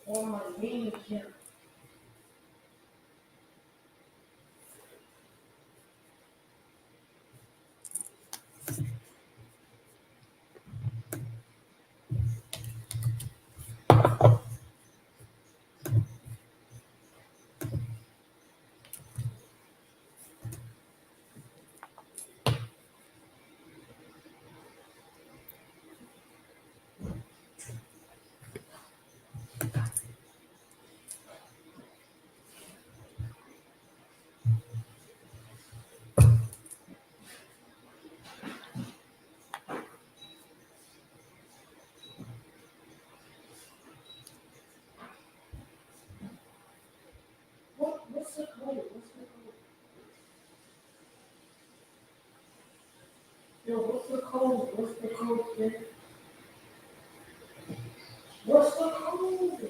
on my main account. What's the code? What's the code? Yo, what's the code? What's the code, man? What's the code?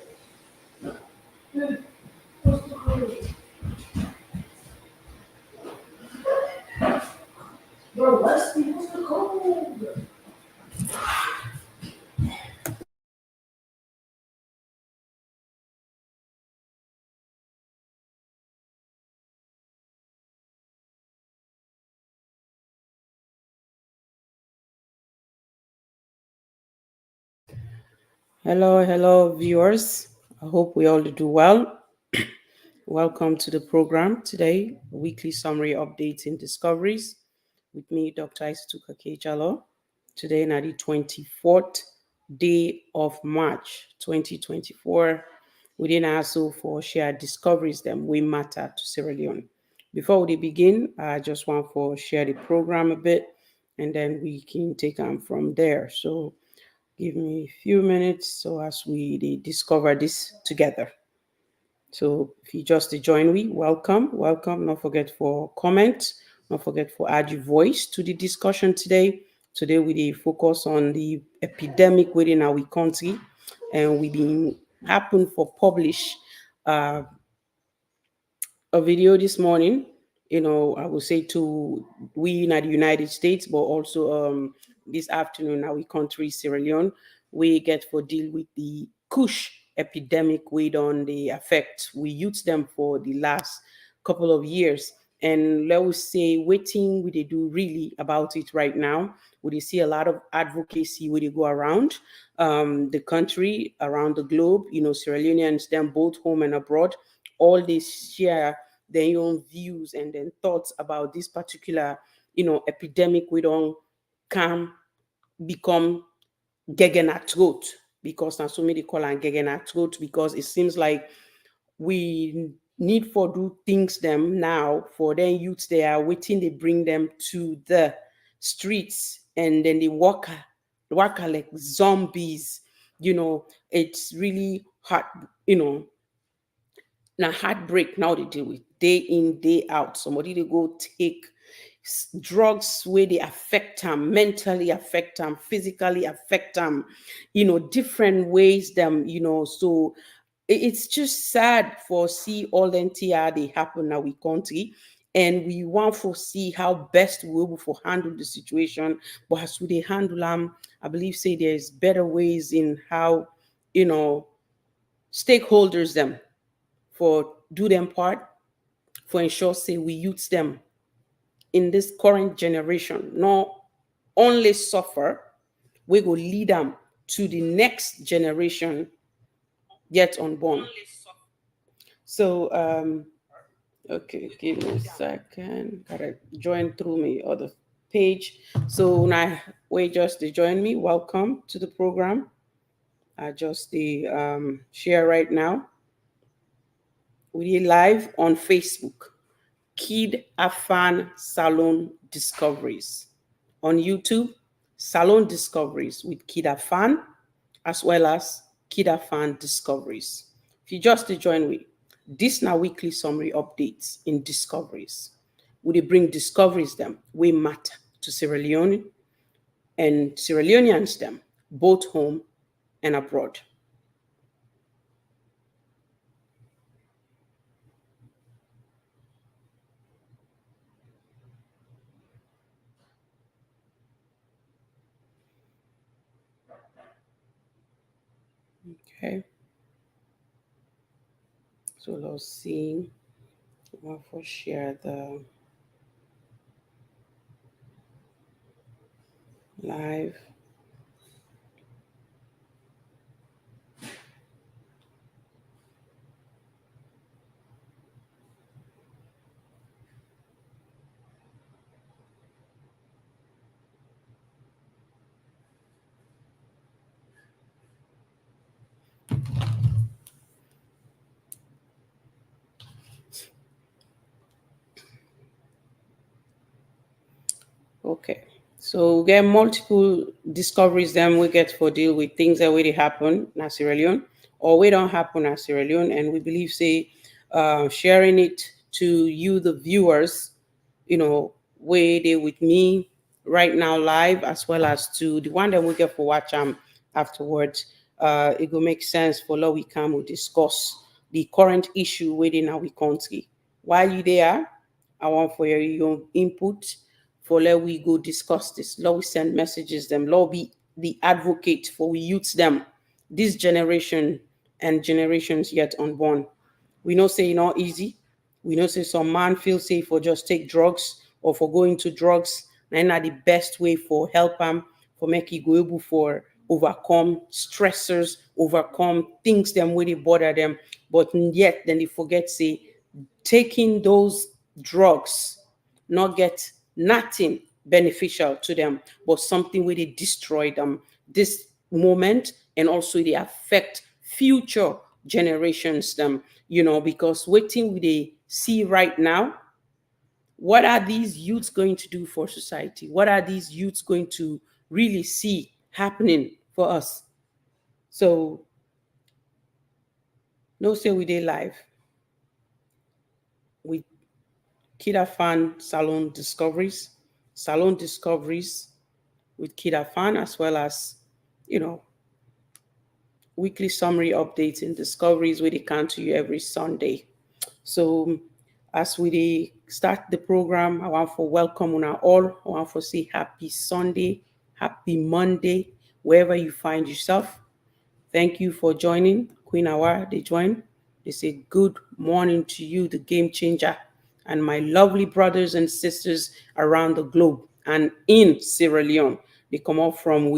Dude, what's the code? Bro, Leslie, what's the code? Hello, viewers. I hope we all do well. Welcome to the program today, weekly summary updates in discoveries with me, Dr. Isatu Kakay-Diallo. Today, na the 24th day of March 2024. Within also for share discoveries them we matter to Sierra Leone. Before we begin, I just want to share the program a bit and then we can take them from there. So give me a few minutes so as we discover this together. So if you just join me, welcome. Not forget for comment. Not forget for add your voice to the discussion today. Today we focus on the epidemic within our country, and we been happen for publish uh, a video this morning. I would say to we in the United States, but also this afternoon, our country, Sierra Leone, we get for deal with the KUSH epidemic we on the affect. We use them for the last couple of years. And let us say, waiting we they do really about it right now. We see a lot of advocacy where they go around the country, around the globe. Sierra Leoneans, them both home and abroad, all they share their own views and then thoughts about this particular, epidemic we don't can become throat, because now so many call and throat, because it seems like we need for do things them now for then youths they are waiting, they bring them to the streets and then they walk like zombies. It's really hard, now heartbreak now they deal with day in day out. Somebody they go take drugs where they affect them, mentally affect them, physically affect them, different ways them, so it's just sad for see all the NTR they happen now we country, and we want to see how best we will for handle the situation. But as we they handle them, I believe say there's better ways in how, stakeholders them for do them part, for ensure say we use them in this current generation not only suffer, we go lead them to the next generation yet unborn. So okay, give me a second, gotta join through my other page. So now we just to join me, welcome to the program. I just the share right now. We live on Facebook, KID-AFAN Salone Discoveries. On YouTube, Salone Discoveries with KID-AFAN, as well as KID-AFAN Discoveries. If you just to join me, this now weekly summary updates in discoveries. We bring discoveries them we matter to Sierra Leone and Sierra Leoneans them, both home and abroad. Okay. So let's see. I'll for share the live. Okay. So we get multiple discoveries then we get for deal with things that already happen in Sierra Leone or we don't happen in Sierra Leone, and we believe say sharing it to you the viewers, where they with me right now live, as well as to the one that we get for watch afterwards. It will make sense for law we come will discuss the current issue within our country. While you there, I want for your input for let we go discuss this. Let we send messages them. Let be the advocate for we youths them, this generation and generations yet unborn. We know say not easy. We know say some man feel safe for just take drugs or for going to drugs. And not the best way for help them for make you go able for overcome stressors, overcome things them where they bother them. But yet then they forget say taking those drugs not get nothing beneficial to them, but something where they destroy them this moment, and also they affect future generations them, because waiting we they see right now, what are these youths going to do for society? What are these youths going to really see happening for us? So no say we they live with KID-AFAN Salone Discoveries, Salone Discoveries with KID-AFAN, as well as, you know, weekly summary updates and discoveries where they come to you every Sunday. So as we start the program, I want for welcome on our all. I want for say happy Sunday, happy Monday, wherever you find yourself. Thank you for joining. Queen Awa, they join. They say good morning to you, the game changer, and my lovely brothers and sisters around the globe and in Sierra Leone. They come up from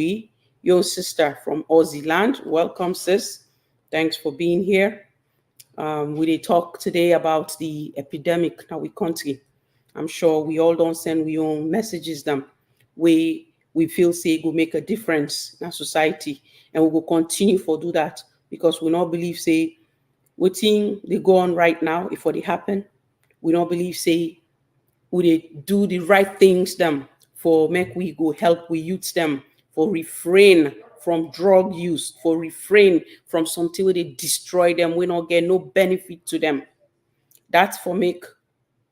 your sister from Aussie land. Welcome, sis. Thanks for being here. We did talk today about the epidemic in our country. I'm sure we all don't send we own messages them. We feel say it will make a difference in our society, and we will continue for do that because we not believe say what thing they go on right now if what they happen. We don't believe say we they do the right things them for make we go help we youths them for refrain from drug use, for refrain from something where they destroy them, we not get no benefit to them. That's for make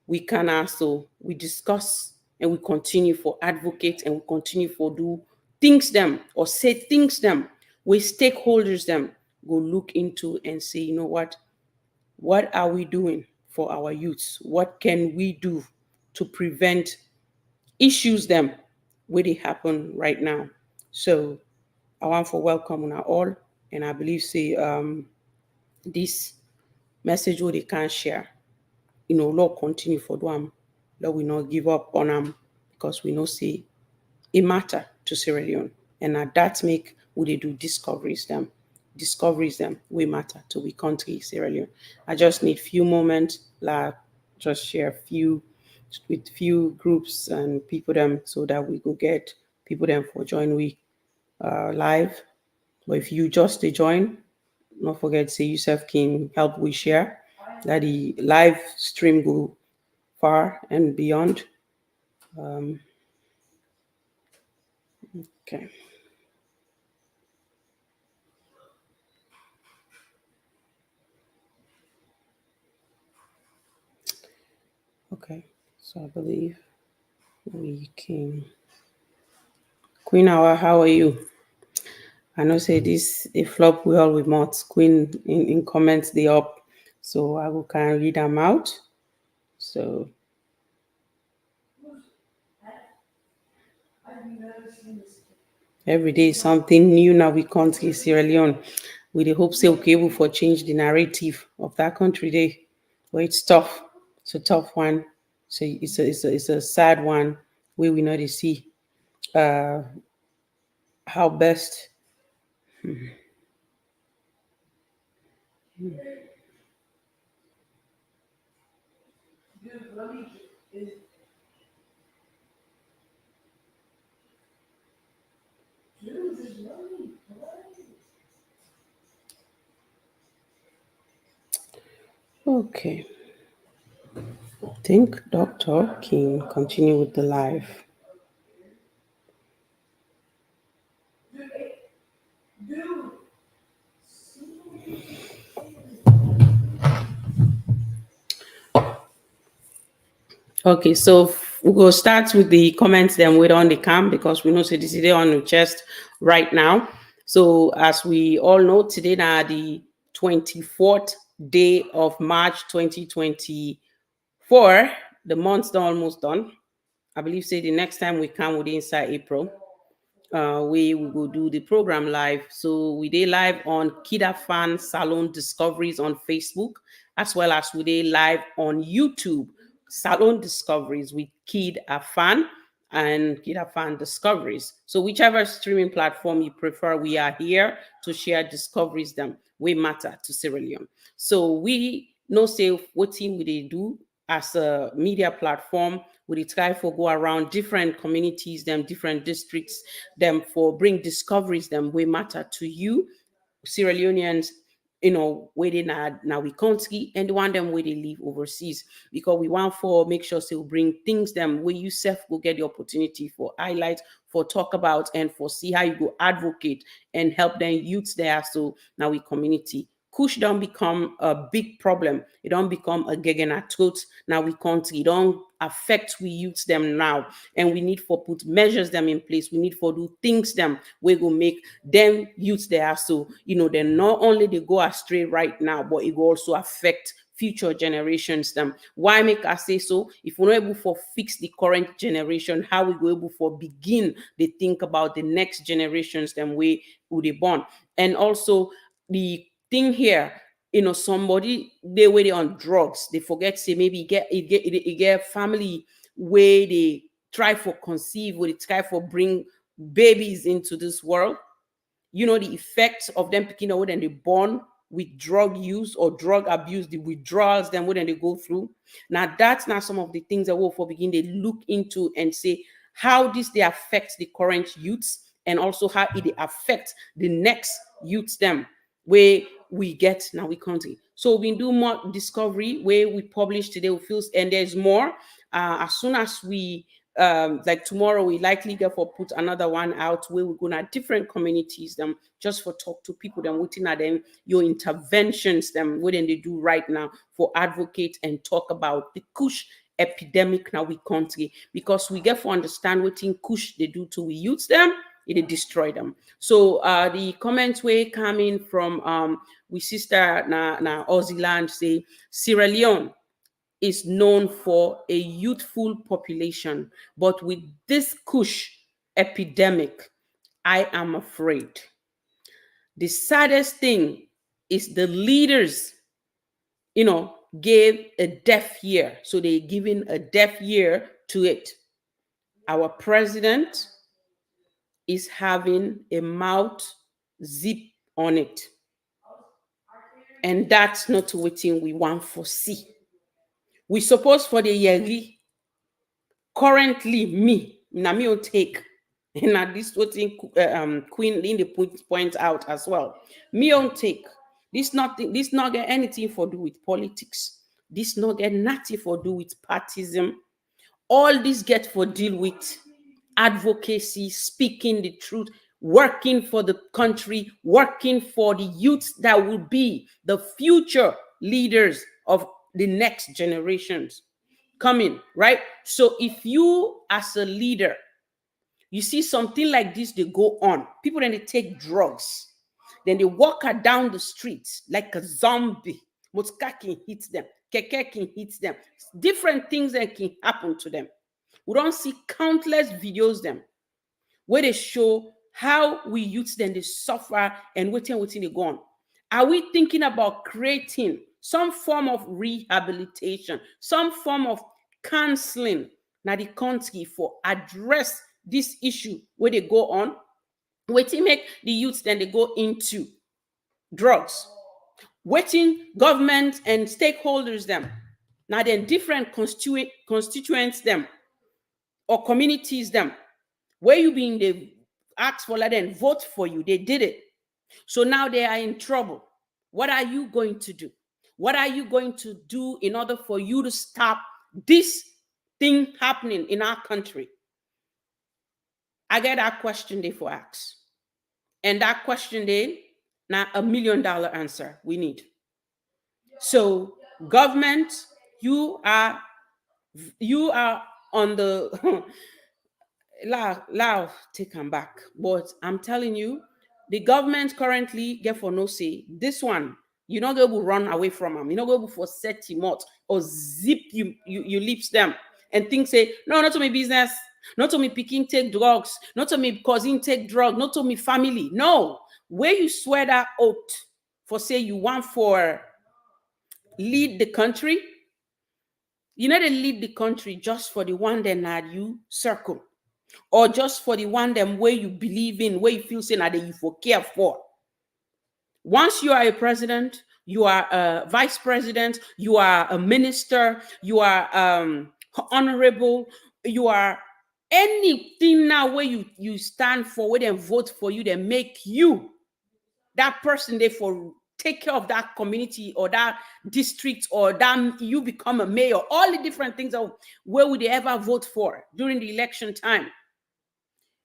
we can also we discuss and we continue for advocate and we continue for do things them or say things them we stakeholders them go look into and say, what are we doing for our youths? What can we do to prevent issues them where they happen right now? So I want for welcome on all, and I believe say this message what they can share. Lord continue for them. Lord we not give up on them because we know say it matter to Sierra Leone. And now that make we they do discoveries them we matter to we country Sierra Leone. I just need few moments, like just share few with few groups and people them so that we go get people them for join we live. But if you just to join, don't forget say yourself can help we share that the live stream go far and beyond. Okay. Okay. So I believe we can. Queen Hour, how are you? I know say this a flop we all with mouth. Queen in comments they up. So I will kind of read them out. So every day something new now we can't see Sierra Leone. with the hope say okay able for change the narrative of that country day. But it's tough. It's a tough one. So it's a sad one where we know to see how best. Okay. I think Dr. King continue with the live. Okay, so we will start with the comments then wait on the cam because we know so this is there on the chest right now. So as we all know, today now the 24th day of March 2024. The month's almost done. I believe say the next time we come within inside April. We will go do the program live. So we did live on KID-AFAN Salone Discoveries on Facebook, as well as we did live on YouTube, Salone Discoveries with KID-AFAN and KID-AFAN Discoveries. So whichever streaming platform you prefer, we are here to share discoveries them. We matter to Sierra Leone. So we know say what team we they do as a media platform. We try for go around different communities, them different districts, them for bring discoveries them we matter to you, Sierra Leoneans, where they now we country and the one them where they live overseas because we want for make sure so we bring things them where you self will get the opportunity for highlight, for talk about, and for see how you go advocate and help them youths there. So now we community. Kush don't become a big problem. It don't become a gegenatot. Now we can't. It don't affect we youths them now, and we need for put measures them in place. We need for do things them we go make them youths there. So they not only they go astray right now, but it will also affect future generations them. Why make us say so? If we're not able for fix the current generation, how we go able for begin they think about the next generations them way who they born. And also the thing here, somebody they were on drugs, they forget say maybe get family where they try for conceive, where they try for bring babies into this world. The effects of them picking up when they born with drug use or drug abuse, the withdrawals, then when they go through. Now that's not some of the things that we'll for begin they look into and say how this they affect the current youths and also how it affect the next youths them where we get now we country. So we do more discovery where we publish today we feel and there's more as soon as we like tomorrow we likely get for put another one out where we're going to different communities them just for talk to people them waiting at them your interventions them what they do right now for advocate and talk about the KUSH epidemic now we country because we get for understand what in KUSH they do to we youths them it destroy them. So the comments were coming from we sister na Aussie land say Sierra Leone is known for a youthful population, but with this KUSH epidemic, I am afraid. The saddest thing is the leaders, gave a deaf ear. So they're giving a deaf ear to it. Our president is having a mouth zip on it. And that's not what we want for see. We suppose for the yearly currently me will take and at this what Queen Linda point out as well. Me on take this not get anything for do with politics. This not get nothing for do with partism. All this get for deal with advocacy, speaking the truth, working for the country, working for the youths that will be the future leaders of the next generations coming, right? So if you as a leader, you see something like this, they go on, people then they take drugs, then they walk her down the streets like a zombie. Motka can hit them, keke can hit them, different things that can happen to them. We don't see countless videos them where they show how we youths then they suffer and waiting they go on. Are we thinking about creating some form of rehabilitation, some form of counseling na the country for address this issue where they go on? Wetin make the youth then they go into drugs? Wetin government and stakeholders them, now then different constituents them or communities them, where you being they ask for let them vote for you, they did it. So now they are in trouble. What are you going to do? What are you going to do in order for you to stop this thing happening in our country? I get that question they for ask. And that question they now $1 million answer we need. So government, you are on the Lao take them back. But I'm telling you, the government currently get for no say. This one, you're not going to run away from them. You're not going to for set him out or zip you lips them and think say, no, not to me business, not to me picking take drugs, not to me cousin take drug, not to me family. No, where you swear that oath for say you want for lead the country, you know they lead the country just for the one that had you circle, or just for the one them where you believe in, where you feel saying that you for care for. Once you are a president, you are a vice president, you are a minister, you are honorable, you are anything now where you stand for, where they vote for you, they make you that person they for take care of that community or that district, or that you become a mayor, all the different things of where would they ever vote for during the election time.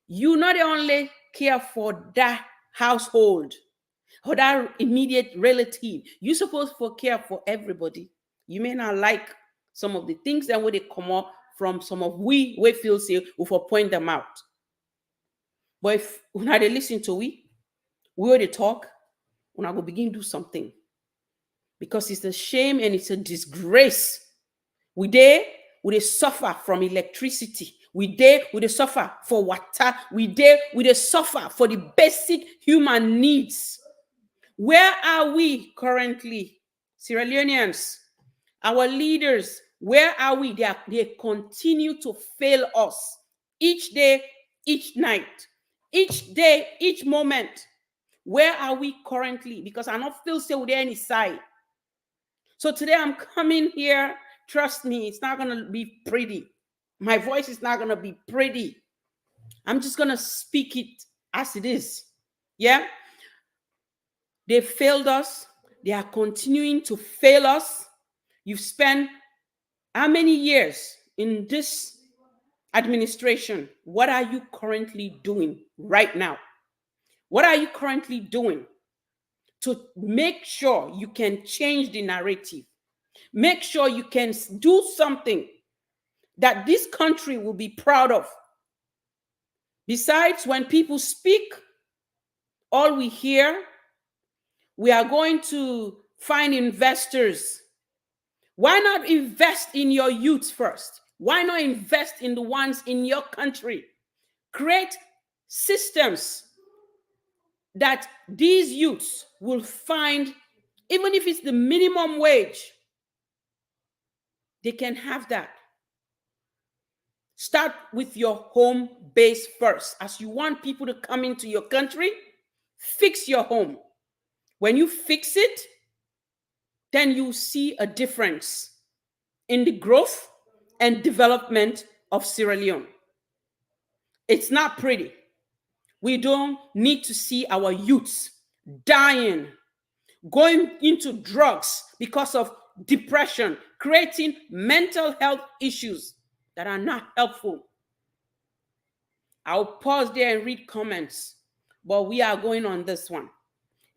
You not only care for that household or that immediate relative, you supposed to care for everybody. You may not like some of the things that when they come up from some of we feel say we for point them out. But if now they listen to we already talk, when I go begin do something. Because it's a shame and it's a disgrace. We they suffer from electricity. We they suffer for water. We they suffer for the basic human needs. Where are we currently? Sierra Leoneans, our leaders, where are we? They continue to fail us each day, each night, each day, each moment. Where are we currently? Because I don't feel say with any side. So today I'm coming here. Trust me, it's not going to be pretty. My voice is not going to be pretty. I'm just going to speak it as it is. Yeah? They failed us. They are continuing to fail us. You've spent how many years in this administration? What are you currently doing right now? What are you currently doing to make sure you can change the narrative? Make sure you can do something that this country will be proud of. Besides, when people speak, all we hear, we are going to find investors. Why not invest in your youth first? Why not invest in the ones in your country? Create systems that these youths will find, even if it's the minimum wage, they can have that. Start with your home base first. As you want people to come into your country, fix your home. When you fix it, then you see a difference in the growth and development of Sierra Leone. It's not pretty. We don't need to see our youths dying, going into drugs because of depression, creating mental health issues that are not helpful. I'll pause there and read comments, but we are going on this one.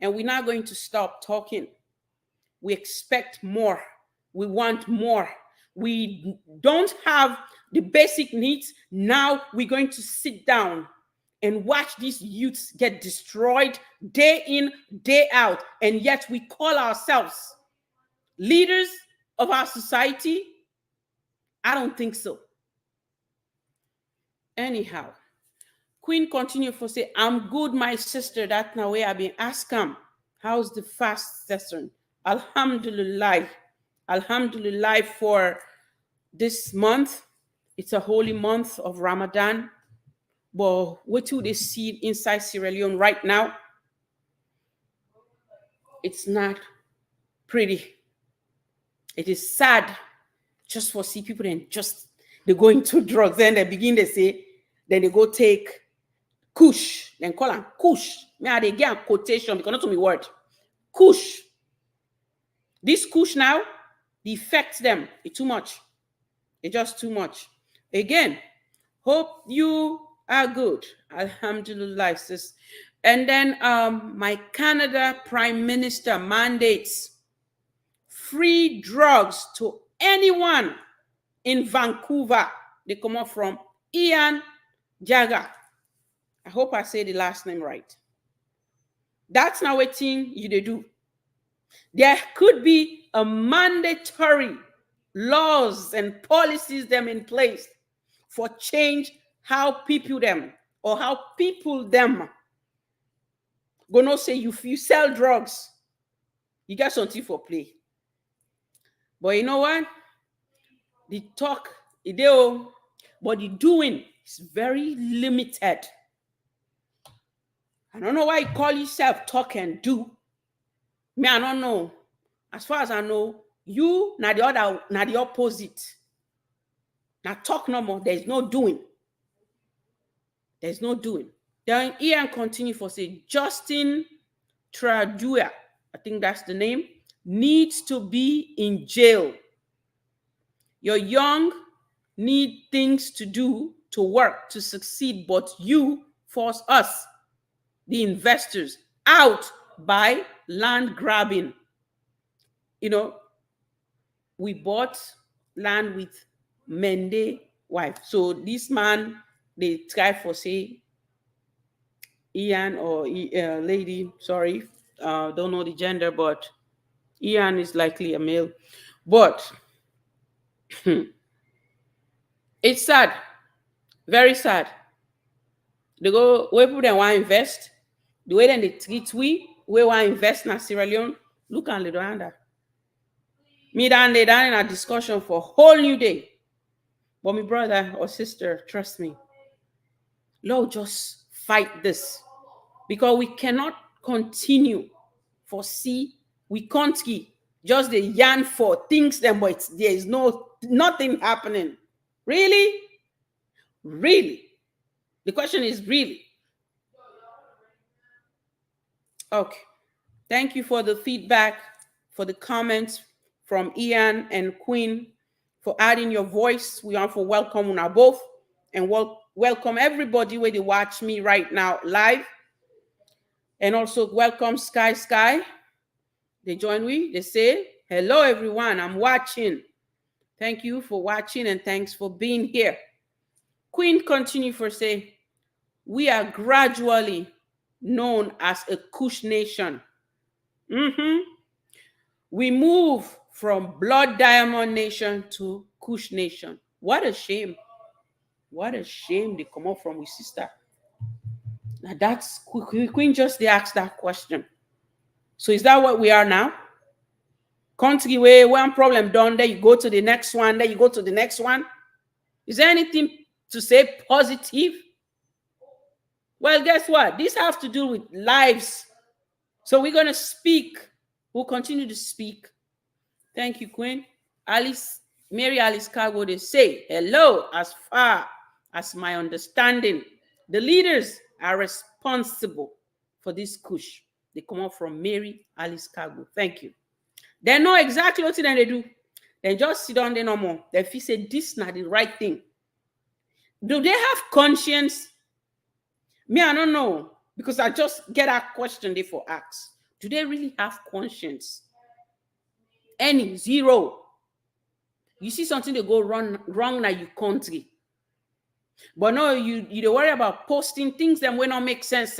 And we're not going to stop talking. We expect more. We want more. We don't have the basic needs. Now we're going to sit down and watch these youths get destroyed day in, day out. And yet we call ourselves leaders of our society. I don't think so. Anyhow, Queen continue for say, I'm good, my sister. That now way I've been asking How's the fast session? Alhamdulillah. Alhamdulillah for this month. It's a holy month of Ramadan. But what do they see inside Sierra Leone right now? It's not pretty. It is sad just for see people and just they go into drugs. Then they begin to say, then they go take KUSH. Then call them KUSH. Me, they get a quotation because not to me word. KUSH. This KUSH now, the effects them. It's too much. It's just too much. Again, hope you are good. Alhamdulillah, sis. And then my Canada Prime Minister mandates free drugs to anyone in Vancouver. They come up from Ian Jagger. I hope I say the last name right. That's not what thing you they do. There could be a mandatory laws and policies them in place for change how people them or how people them gonna say you sell drugs, you got something for play. But you know what? The talk, but the doing is very limited. I don't know why you call yourself talk and do. Me, I don't know. As far as I know, you now the opposite. Now talk no more. There's no doing. There's no doing. Then Ian continue for say Justin Trudeau, I think that's the name, needs to be in jail. You're young, need things to do, to work, to succeed, but you force us, the investors, out by land grabbing. You know, we bought land with Mende wife. So this man, they try for say Ian or lady, sorry, don't know the gender, but Ian is likely a male. But it's sad, very sad. They go, where people then want to invest, the way then they treat we want to invest in Sierra Leone, look and little under. Me down there down in a discussion for a whole new day. But my brother or sister, trust me, Lord, just fight this. Because we cannot continue for see, we can't just the yarn for things then, but there is nothing happening. Really? Really? The question is really. Okay. Thank you for the feedback, for the comments from Ian and Queen, for adding your voice. We are for welcome on our both, and welcome everybody where they watch me right now live. And also welcome Sky. They join me. They say, hello, everyone. I'm watching. Thank you for watching and thanks for being here. Queen continue for say, we are gradually known as a KUSH nation. We move from Blood Diamond Nation to KUSH nation. What a shame. What a shame they come up from with sister. Now that's Queen just they asked that question. So is that what we are now? Country where one problem done, then you go to the next one, then you go to the next one. Is there anything to say positive? Well, guess what? This has to do with lives. So we're going to speak. We'll continue to speak. Thank you, Queen. Mary Alice Cargo, they say, hello, as far as my understanding, the leaders are responsible for this KUSH. They come up from Mary Alice Cargo. Thank you. They know exactly what they do. They just sit down there no more. They feel say this is not the right thing. Do they have conscience? Me, I don't know. Because I just get that question they for ask. Do they really have conscience? Any, zero. You see something they go wrong now your country. But no, you don't worry about posting things that will not make sense.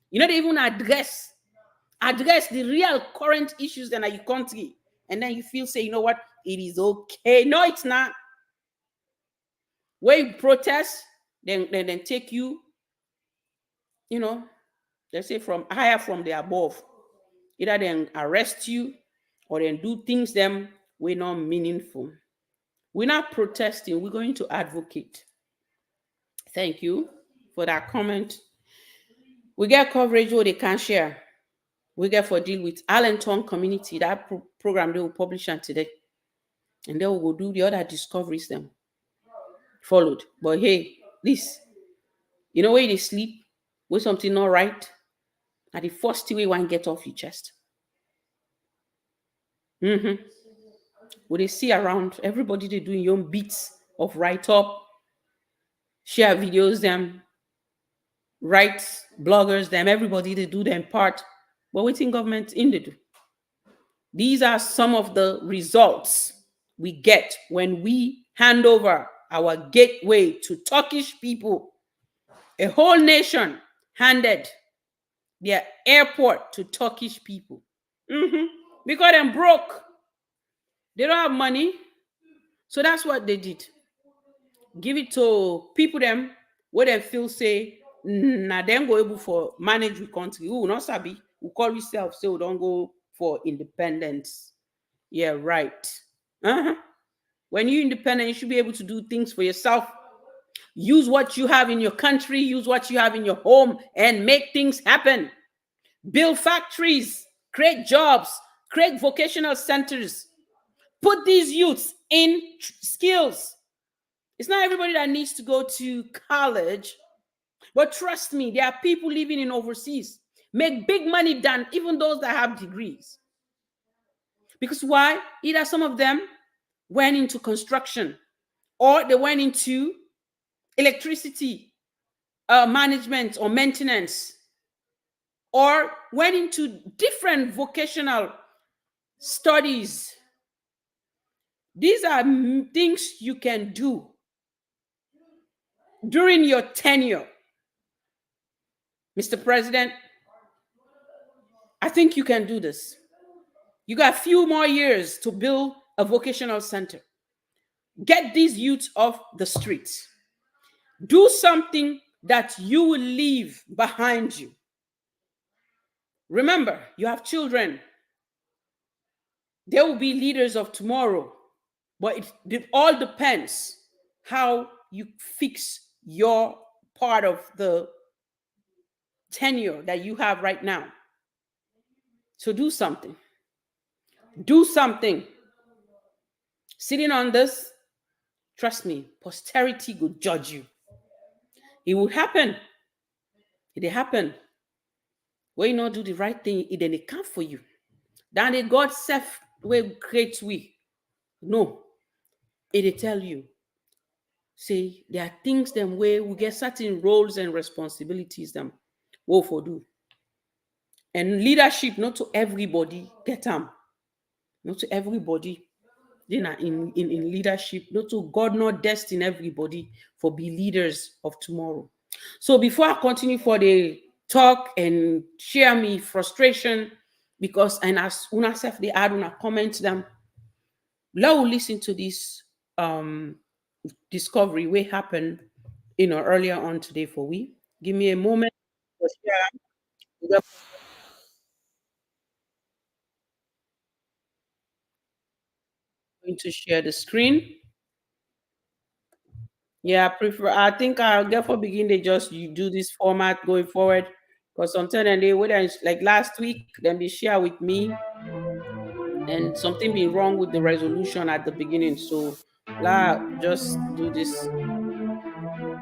You know, they even address the real current issues in your country. And then you feel, say, you know what? It is okay. No, it's not. Where you protest, then take you, you know, they say from higher from the above. Either then arrest you or then do things them we're not meaningful. We're not protesting, we're going to advocate. Thank you for that comment. We get coverage where they can share. We get for deal with Allentown community, that program they will publish on today. And then we will do the other discoveries them followed. But hey, this, you know where they sleep, with something not right, and the first thing we want get off your chest. What they see around, everybody they doing your own beats of write up, share videos, them, write bloggers, them, everybody they do their part. But what in government in they do? These are some of the results we get when we hand over our gateway to Turkish people. A whole nation handed their airport to Turkish people. Because they're broke. They don't have money. So that's what they did. Give it to people them where they feel say, nah, then go able for manage the country. Who not sabi, who call yourself, say we don't go for independence. Yeah, right. When you're independent, you should be able to do things for yourself. Use what you have in your country, use what you have in your home, and make things happen. Build factories, create jobs, create vocational centers. Put these youths in skills. It's not everybody that needs to go to college, but trust me, there are people living in overseas, make big money than even those that have degrees. Because why? Either some of them went into construction or they went into electricity management or maintenance, or went into different vocational studies. These are things you can do during your tenure. Mr. President, I think you can do this. You got a few more years to build a vocational center. Get these youths off the streets. Do something that you will leave behind you. Remember, you have children. They will be leaders of tomorrow. But it all depends how you fix your part of the tenure that you have right now. So do something. Do something. Sitting on this, trust me, posterity will judge you. It will happen. It will happen. When you not do the right thing, it then it come for you. Then the God self will create we. No. It will tell you. Say there are things them where we get certain roles and responsibilities them will for do. And leadership, not to everybody get them. Not to everybody. Then in leadership, not to God not destined everybody for be leaders of tomorrow. So before I continue for the talk and share me frustration, because and as una self they add una comment them, let us listen to this discovery what happened earlier on today for we. Give me a moment. We're going to share the screen. Yeah, I prefer. I think I'll get for begin. They just you do this format going forward because sometimes and they whether like last week, then they share with me and something being wrong with the resolution at the beginning. So just do this.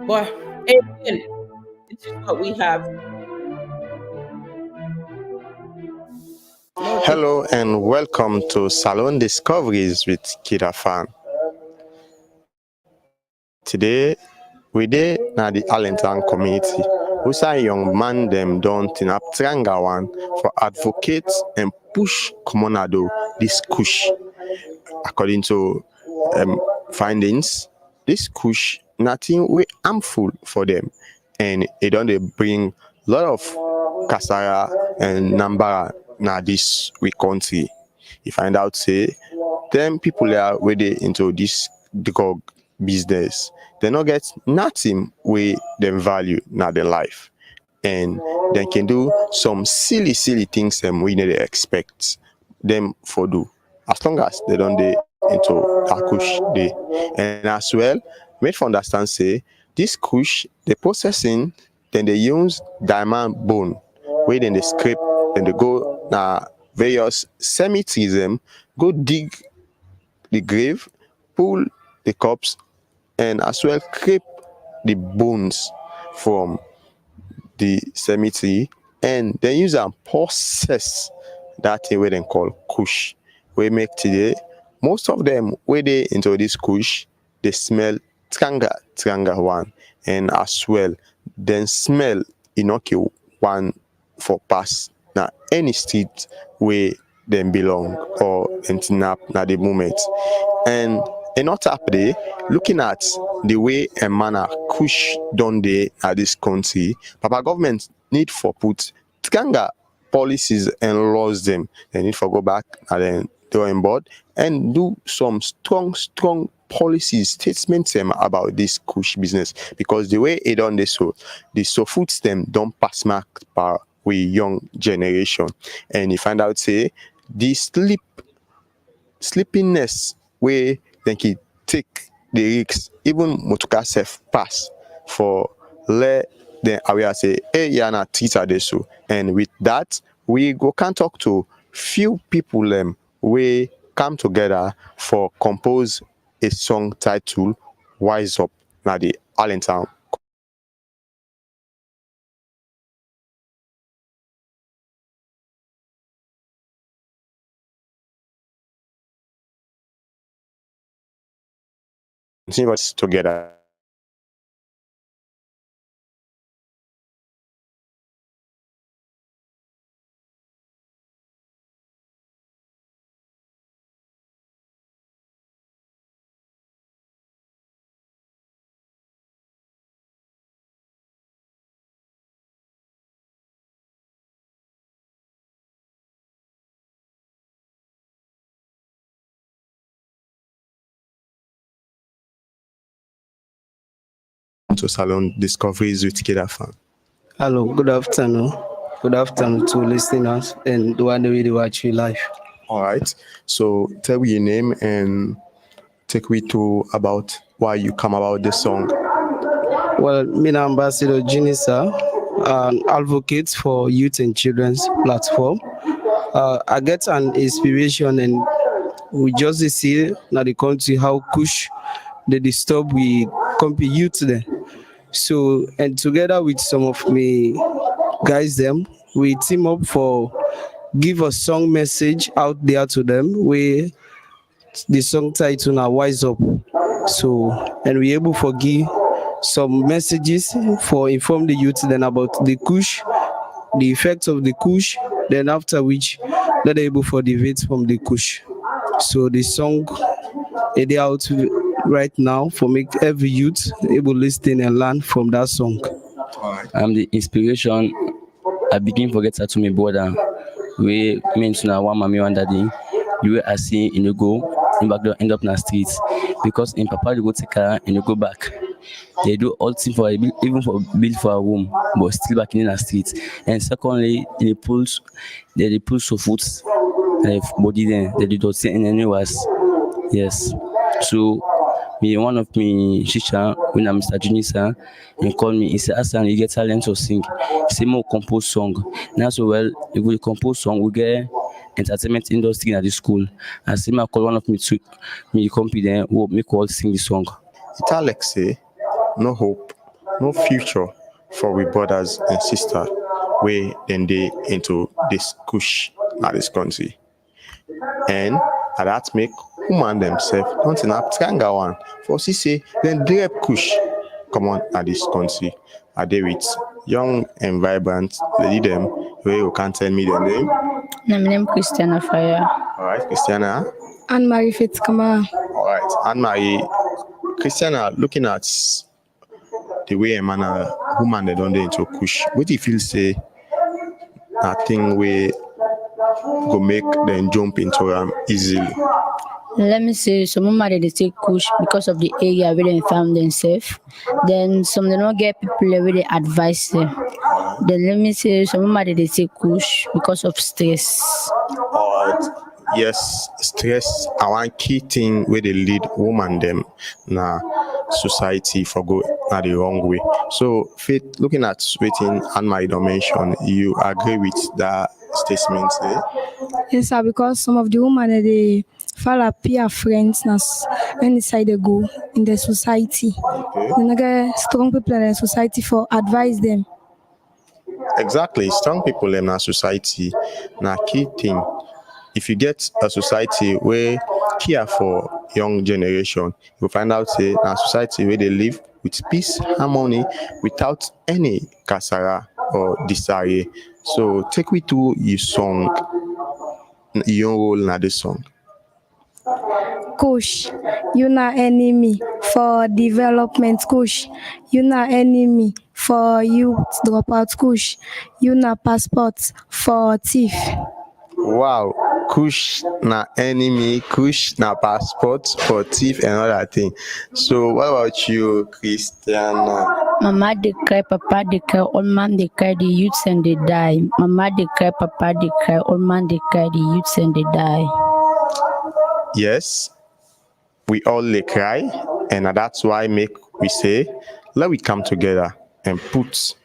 But again, this is what we have. No, take Hello and welcome to Salone Discoveries with KID-AFAN. Today, we dey na the Allentown community. We say young man them don tin up Trangawan for advocate and push Comonado this KUSH. According to findings, this KUSH nothing we harmful for them, and it don't they bring lot of kasara and nambara na this we country. You find out say them people are where they into this drug business. They not get nothing we them value na their life. And they can do some silly things we need to expect them for do, as long as they don't dey into that kush day. And as well, make for understand say this kush the processing, then they use diamond bone where then they scrape, then they go various cemeteries go dig the grave, pull the corpse, and as well scrape the bones from the cemetery, and then use and process that thing where they call kush. We make today most of them where they into this kush, they smell tranga one, and as well then smell inoki one for pass now any street where them belong or nap na the moment. And not up there looking at the way a manner kush done there at this country, papa government need for put tranga policies and laws them. They need for go back and then drawing board and do some strong policies statements about this kush business, because the way it done this so the so foods them don't pass mark per we young generation. And you find out say the sleepiness where they can take the risks, even motoka self pass for let then I will say hey yana teacher this so. And with that we go can talk to few people we come together for compose a song titled Wise Up now the Allentown. Continue us together. To Salone Discoveries with KID-AFAN. Hello, good afternoon. Good afternoon to listeners and the one that really watch you live. All right. So tell me your name and take me to about why you come about this song. Well, me na Ambassador Junisa, an advocate for youth and children's platform. I get an inspiration and we just see now the country how KUSH they disturb we company youth there. So and together with some of me guys them, we team up for give a song message out there to them. We the song title now Wise Up. So and we able for give some messages for inform the youth then about the KUSH, the effects of the KUSH, then after which they're able for debate from the KUSH. So the song is out right now for make every youth able listen and learn from that song. I'm the inspiration. I begin forget to my brother. We mean to now one mommy one daddy. The way I see in you go in back door end up in the streets because in papa they go take car and you go back. They do all things for even for build for a room, but still back in the streets. And secondly, they pull so foods, body then they do not see any was yes. So me one of me shisha when I'm Mr. Junisa and call me. He said, "Asan, you get talent to sing. Say more compose song. Now so well, if we compose song, we get entertainment industry at the school. I say I call one of me to me confident who make all sing the song." It Alex say no hope, no future for we brothers and sisters way then they into this kush at this country. And that make woman themselves don't enough tranga one. For see say then drape kush come on at this country. Are they with young and vibrant lady them where you can't tell me their name? My name is Christiana Fire. Alright, Christiana. Anne-Marie Fitzkamara. Alright, Anne-Marie. Christiana, looking at the way a man a woman they don't into kush, what do you feel say that thing we go make them jump into easily? Let me say some women they take kush because of the area where they found themselves. Then some they don't get people where they advise them. Then let me say some women they take kush because of stress. Or yes, stress are one key thing where they lead woman them na society for go na the wrong way. So Faith, looking at waiting and my dimension, you agree with that statement there? Yes, sir, because some of the women they follow peer friends any side they go in the society. Okay. Then I get strong people in the society for advise them. Exactly. Strong people in our society na key thing. If you get a society where care for young generation, you find out say a society where they live with peace, harmony, without any kasara or disarray. So take me to your song, your role in the song. Kush, you not enemy for development. Kush, you not enemy for youth dropout. Kush, you not passport for thief. Wow, kush na enemy, kush na passport for thief and other thing. So what about you, Christiana? Mama they cry, papa they cry, old man they cry, the youths and they die. Mama they cry, papa they cry, old man they cry, the youths and they die. Yes, we all dey cry, and that's why make we say, let we come together and put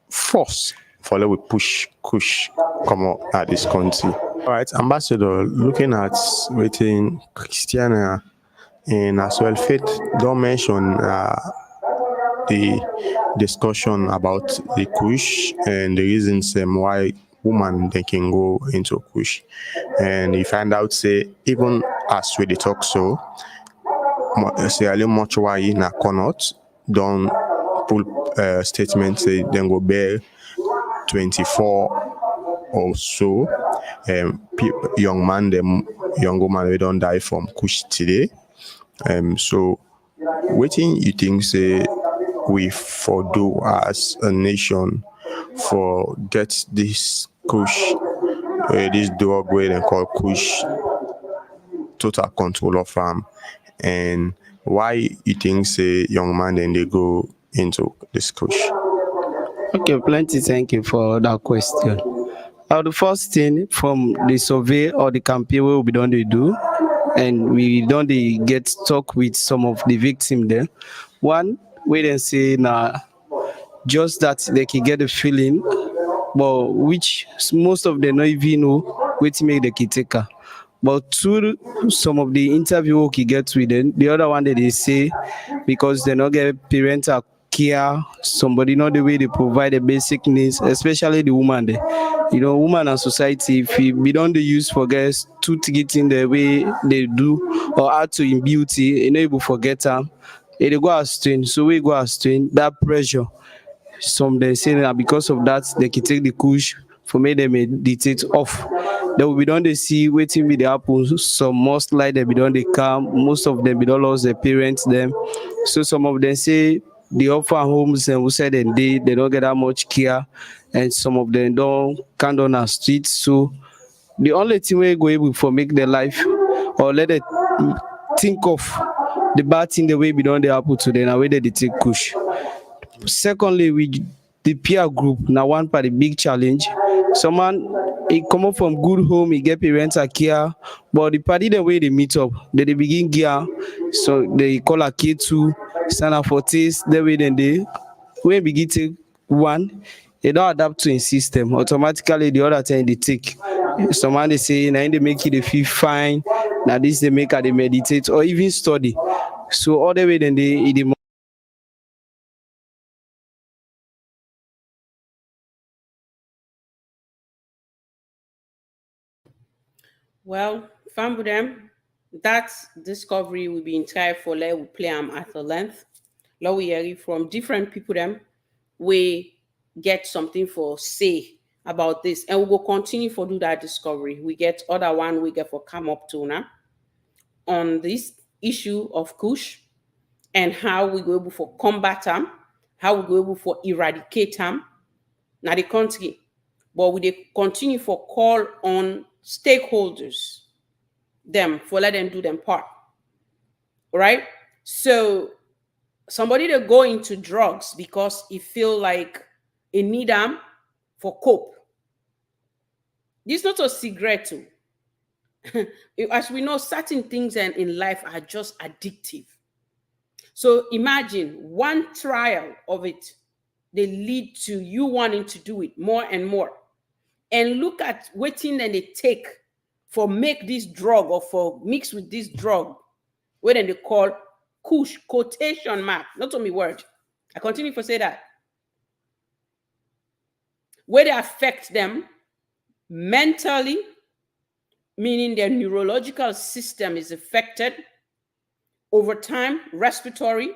force for let we push kush come out at this country. All right, Ambassador, looking at waiting Christiana and as well Faith don't mention the discussion about the kush and the reasons why woman they can go into kush, and you find out say even as we dey talk so Sierra Leone mortuary na Connaught don pull statement say dem go bear 24 or so young man dem young woman wey don die from kush today. So wetin you think say we for do as a nation for get this kush this drug wey dem call kush total control of am, and why you think say young man then they go into this kush? Okay, plenty. Thank you for that question. The first thing from the survey or the campaign where we don't do, and we don't get talk with some of the victims there. One, wait and say now, just that they can get a feeling, but which most of them not even know what to make the caretaker. But through some of the interview we get with them, the other one that they say because they not get parental care, somebody not the way they provide the basic needs, especially the woman there. You know, woman and society, if we don't use for girls to get in the way they do or how to in beauty, enable forget them, they go astray. So we go astray, that pressure. Some they say that because of that they can take the kush for make them meditate off. Then we don't they see waiting with the apples. Some most like they don't they come. Most of them we don't lose their parents them. So some of them say the orphan homes and we said they don't get that much care, and some of them don't come on our streets. So the only thing we go able for make their life or let it think of the bad thing the way we don't they happen to them, and way they take kush. Secondly, we the peer group now one part the big challenge. Someone he come up from good home, he get parental care, but the party the way they meet up, they begin gear, so they call a K2, stand up for taste, the way then they when begin take one, they don't adapt to a system. Automatically the other time they take. Someone they say now they make it they feel fine, now this they make her they meditate or even study. So all the way then they Well, Fambudem, that discovery will be entire for let we play them at the length. Let we hear it from different people them. We get something for say about this. And we will continue for do that discovery. We get other one we get for come up to now on this issue of Kush and how we go able for combat them, how we go able for eradicate them. Now the country. But we dey continue for call on stakeholders them for let them do them part. All right. So somebody that go into drugs because he feel like he need them for cope. This is not a cigarette too. As we know, certain things in life are just addictive. So imagine one trial of it, they lead to you wanting to do it more and more. And look at waiting that they take for make this drug or for mix with this drug, what they call KUSH, quotation mark, not only word. I continue to say that. Where they affect them mentally, meaning their neurological system is affected, over time, respiratory,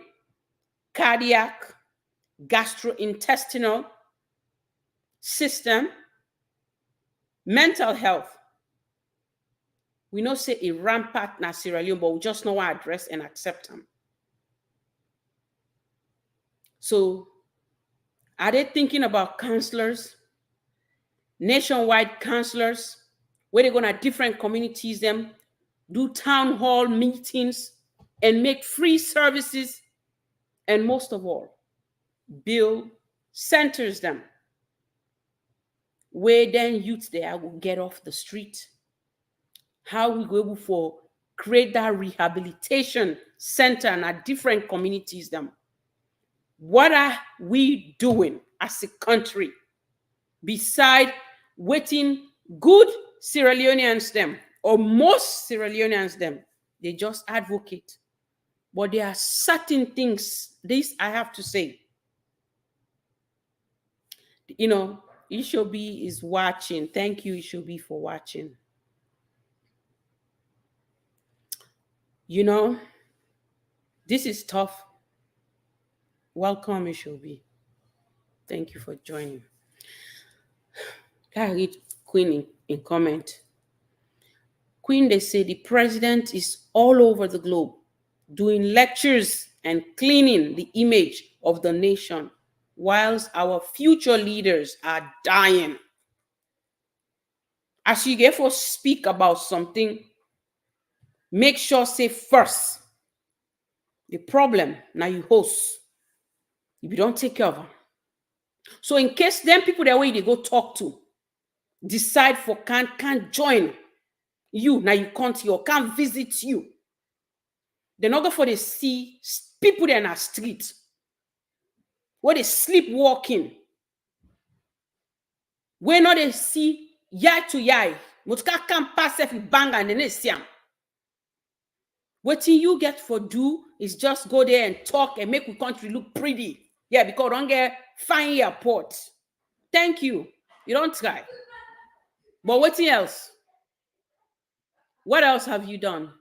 cardiac, gastrointestinal system, mental health. We know say a rampant na Sierra Leone, but we just know how to address and accept them. So are they thinking about counselors, nationwide counselors, where they're going to different communities them, do town hall meetings and make free services, and most of all, build centers them where then youth there will get off the street. How we go able for create that rehabilitation center and at different communities them. What are we doing as a country beside waiting good Sierra Leoneans them or most Sierra Leoneans them? They just advocate. But there are certain things, this I have to say. You know, Ishobi is watching. Thank you, Ishobi, for watching. You know, this is tough. Welcome, Ishobi. Thank you for joining. Can I read Queen in comment? Queen, they say the president is all over the globe doing lectures and cleaning the image of the nation, whilst our future leaders are dying. As you therefore speak about something, make sure say first, the problem now you host, if you don't take care of them. So in case them people that way they go talk to, decide for can't join you, now you can't or can't visit you. They're not go for the see people there in our street where they sleepwalking. Where not they see yai to yai. Mutka can't pass if you bang and then they see them. What you get for do is just go there and talk and make the country look pretty. Yeah, because don't get fine airport. Thank you. You don't try. But what else? What else have you done?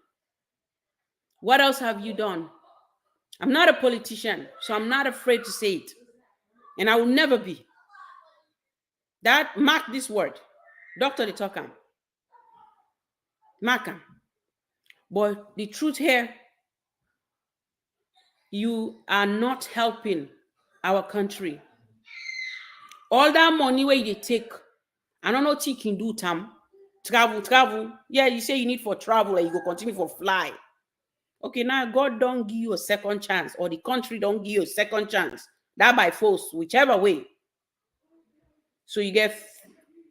What else have you done? I'm not a politician, so I'm not afraid to say it. And I will never be. That, mark this word. Dr. the talker. Mark him. But the truth here, you are not helping our country. All that money where you take, I don't know what you can do, Tam. Travel. Yeah, you say you need for travel and you go continue for fly. Okay, now God don't give you a second chance, or the country don't give you a second chance. That by force, whichever way. So you get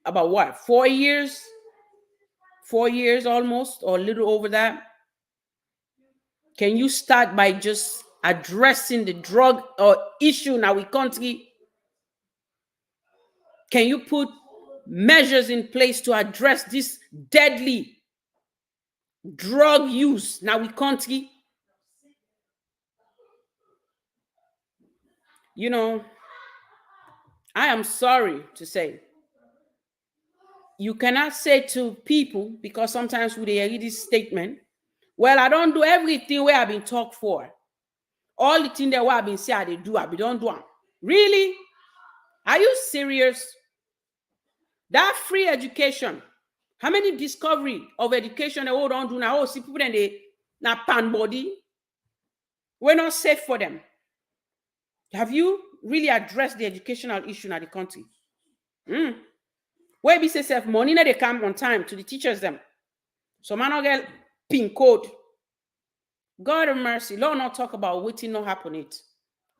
about what? 4 years? 4 years almost, or a little over that. Can you start by just addressing the drug or issue in our country? Can you put measures in place to address this deadly drug use in our country? You know, I am sorry to say, you cannot say to people, because sometimes when they read this statement, well, I don't do everything where I've been talked for. All the things that I've been saying they do, I don't do them. Really? Are you serious? That free education, how many discovery of education they don't do now? Oh, see people then they na pan body. We're not safe for them. Have you really addressed the educational issue in the country? Where be say self money that they come on time to the teachers them. So man not get pin code. God of mercy, Lord not talk about what not happen it.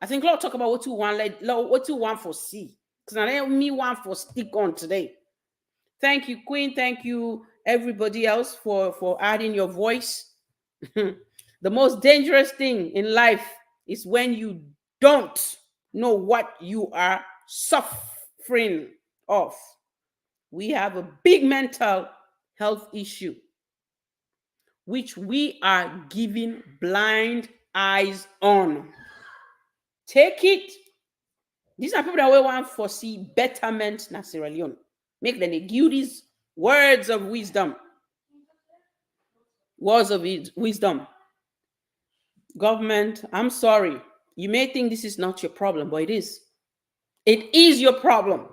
I think Lord talk about what you want, like what you want for see. Because I don't me want for stick on today. Thank you, Queen. Thank you, everybody else, for adding your voice. The most dangerous thing in life is when you don't know what you are suffering of. We have a big mental health issue, which we are giving blind eyes on. Take it. These are people that we want to foresee betterment in Sierra Leone. Make them give these words of wisdom. Words of wisdom. Government, I'm sorry. You may think this is not your problem, but it is. It is your problem.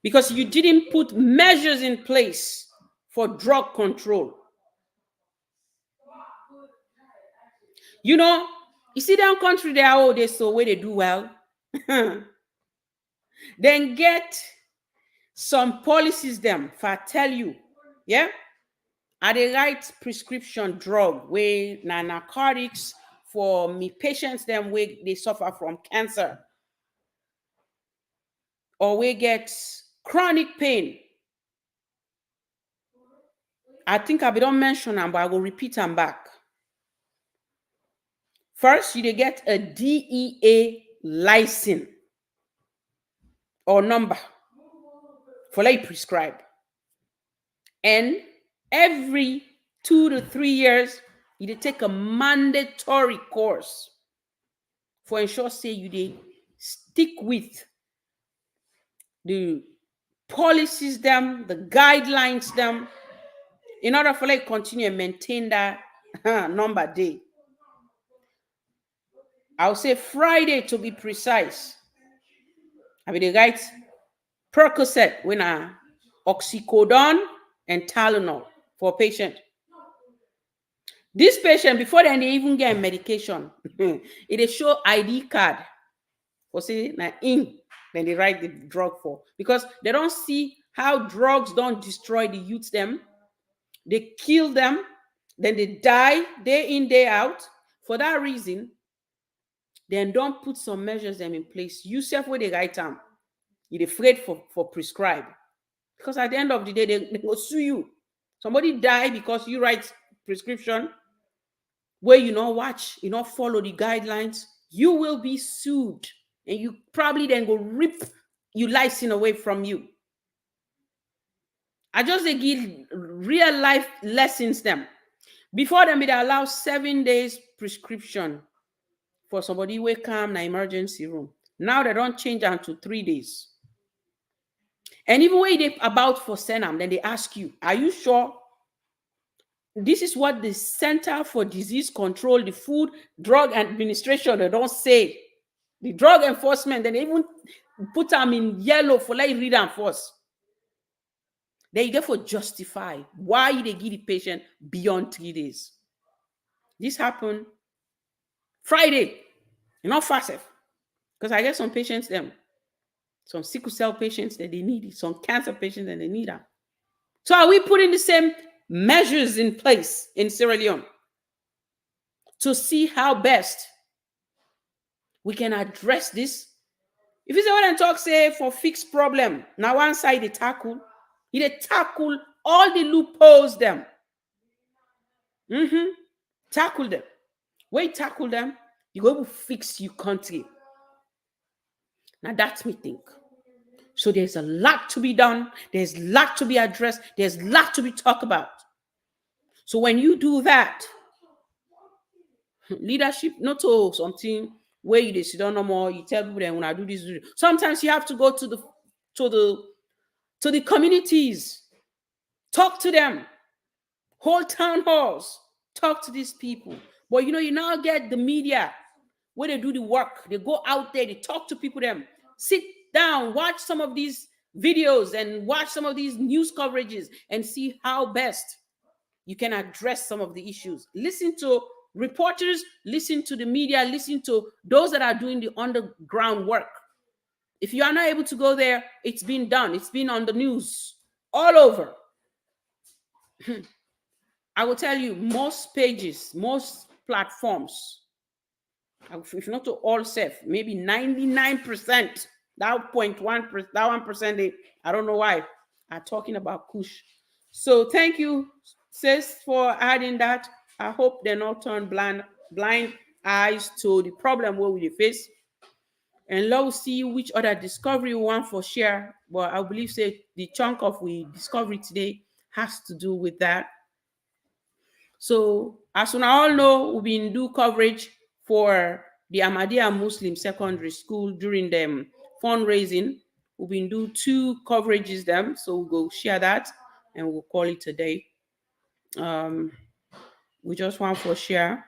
Because you didn't put measures in place for drug control. You know, you see down country they are all they so where they do well. Then get some policies them if I tell you, yeah, are the right prescription drug where narcotics for me patients them where they suffer from cancer or we get chronic pain. I think I don't mention them, but I will repeat them back. First, you get a DEA license or number for like prescribe. And every 2 to 3 years, you take a mandatory course for ensure say you they stick with the policies them, the guidelines them, in order for like continue and maintain that number day. I'll say Friday to be precise. I mean the right Percocet when oxycodone and Tylenol for a patient. This patient, before then they even get medication, it show ID card for say in, then they write the drug for. Because they don't see how drugs don't destroy the youth them. They kill them, then they die day in, day out. For that reason, then don't put some measures them in place. You self where they write them. You're afraid for prescribe. Because at the end of the day, they will sue you. Somebody die because you write prescription where you not watch, you not follow the guidelines, you will be sued. And you probably then go rip your license away from you. I just they give real life lessons them. Before them, they allow 7 days prescription for somebody who come in the emergency room. Now they don't change them to 3 days. And even when they about for send them, then they ask you, are you sure? This is what the Center for Disease Control, the Food Drug Administration, they don't say. The drug enforcement, then they even put them in yellow for like read and force. They therefore justify why they give the patient beyond 3 days. This happened Friday, not fast. Because I get some patients, them, some sickle cell patients that they need it, some cancer patients that they need them. So are we putting the same measures in place in Sierra Leone to see how best we can address this? If you say what I talk say for fixed problem, now one side they tackle all the loopholes them. Tackle them. When you tackle them, you go to fix your country. Now that's me think. So there's a lot to be done. There's a lot to be addressed. There's a lot to be talked about. So when you do that, leadership, not to something where you sit down no more, you tell people that when I do this. Sometimes you have to go to the communities, talk to them, hold town halls, talk to these people. But you now get the media where they do the work. They go out there, they talk to people, them sit down, watch some of these videos and watch some of these news coverages and see how best you can address some of the issues. Listen to reporters, listen to the media, listen to those that are doing the underground work. If you are not able to go there, it's been done. It's been on the news all over. I will tell you, most pages, most platforms, if not to all self, maybe 99%, that 0.1%, that 1%, I don't know why, are talking about KUSH. So thank you, sis, for adding that. I hope they not turn blind eyes to the problem where we face. And let's see which other discovery we want for share. But I believe say the chunk of we discovery today has to do with that. So as we all know, we've been do coverage for the Ahmadiyya Muslim Secondary School during the fundraising. We've been do 2 coverages them, so we'll go share that and we'll call it a day. We just want for share.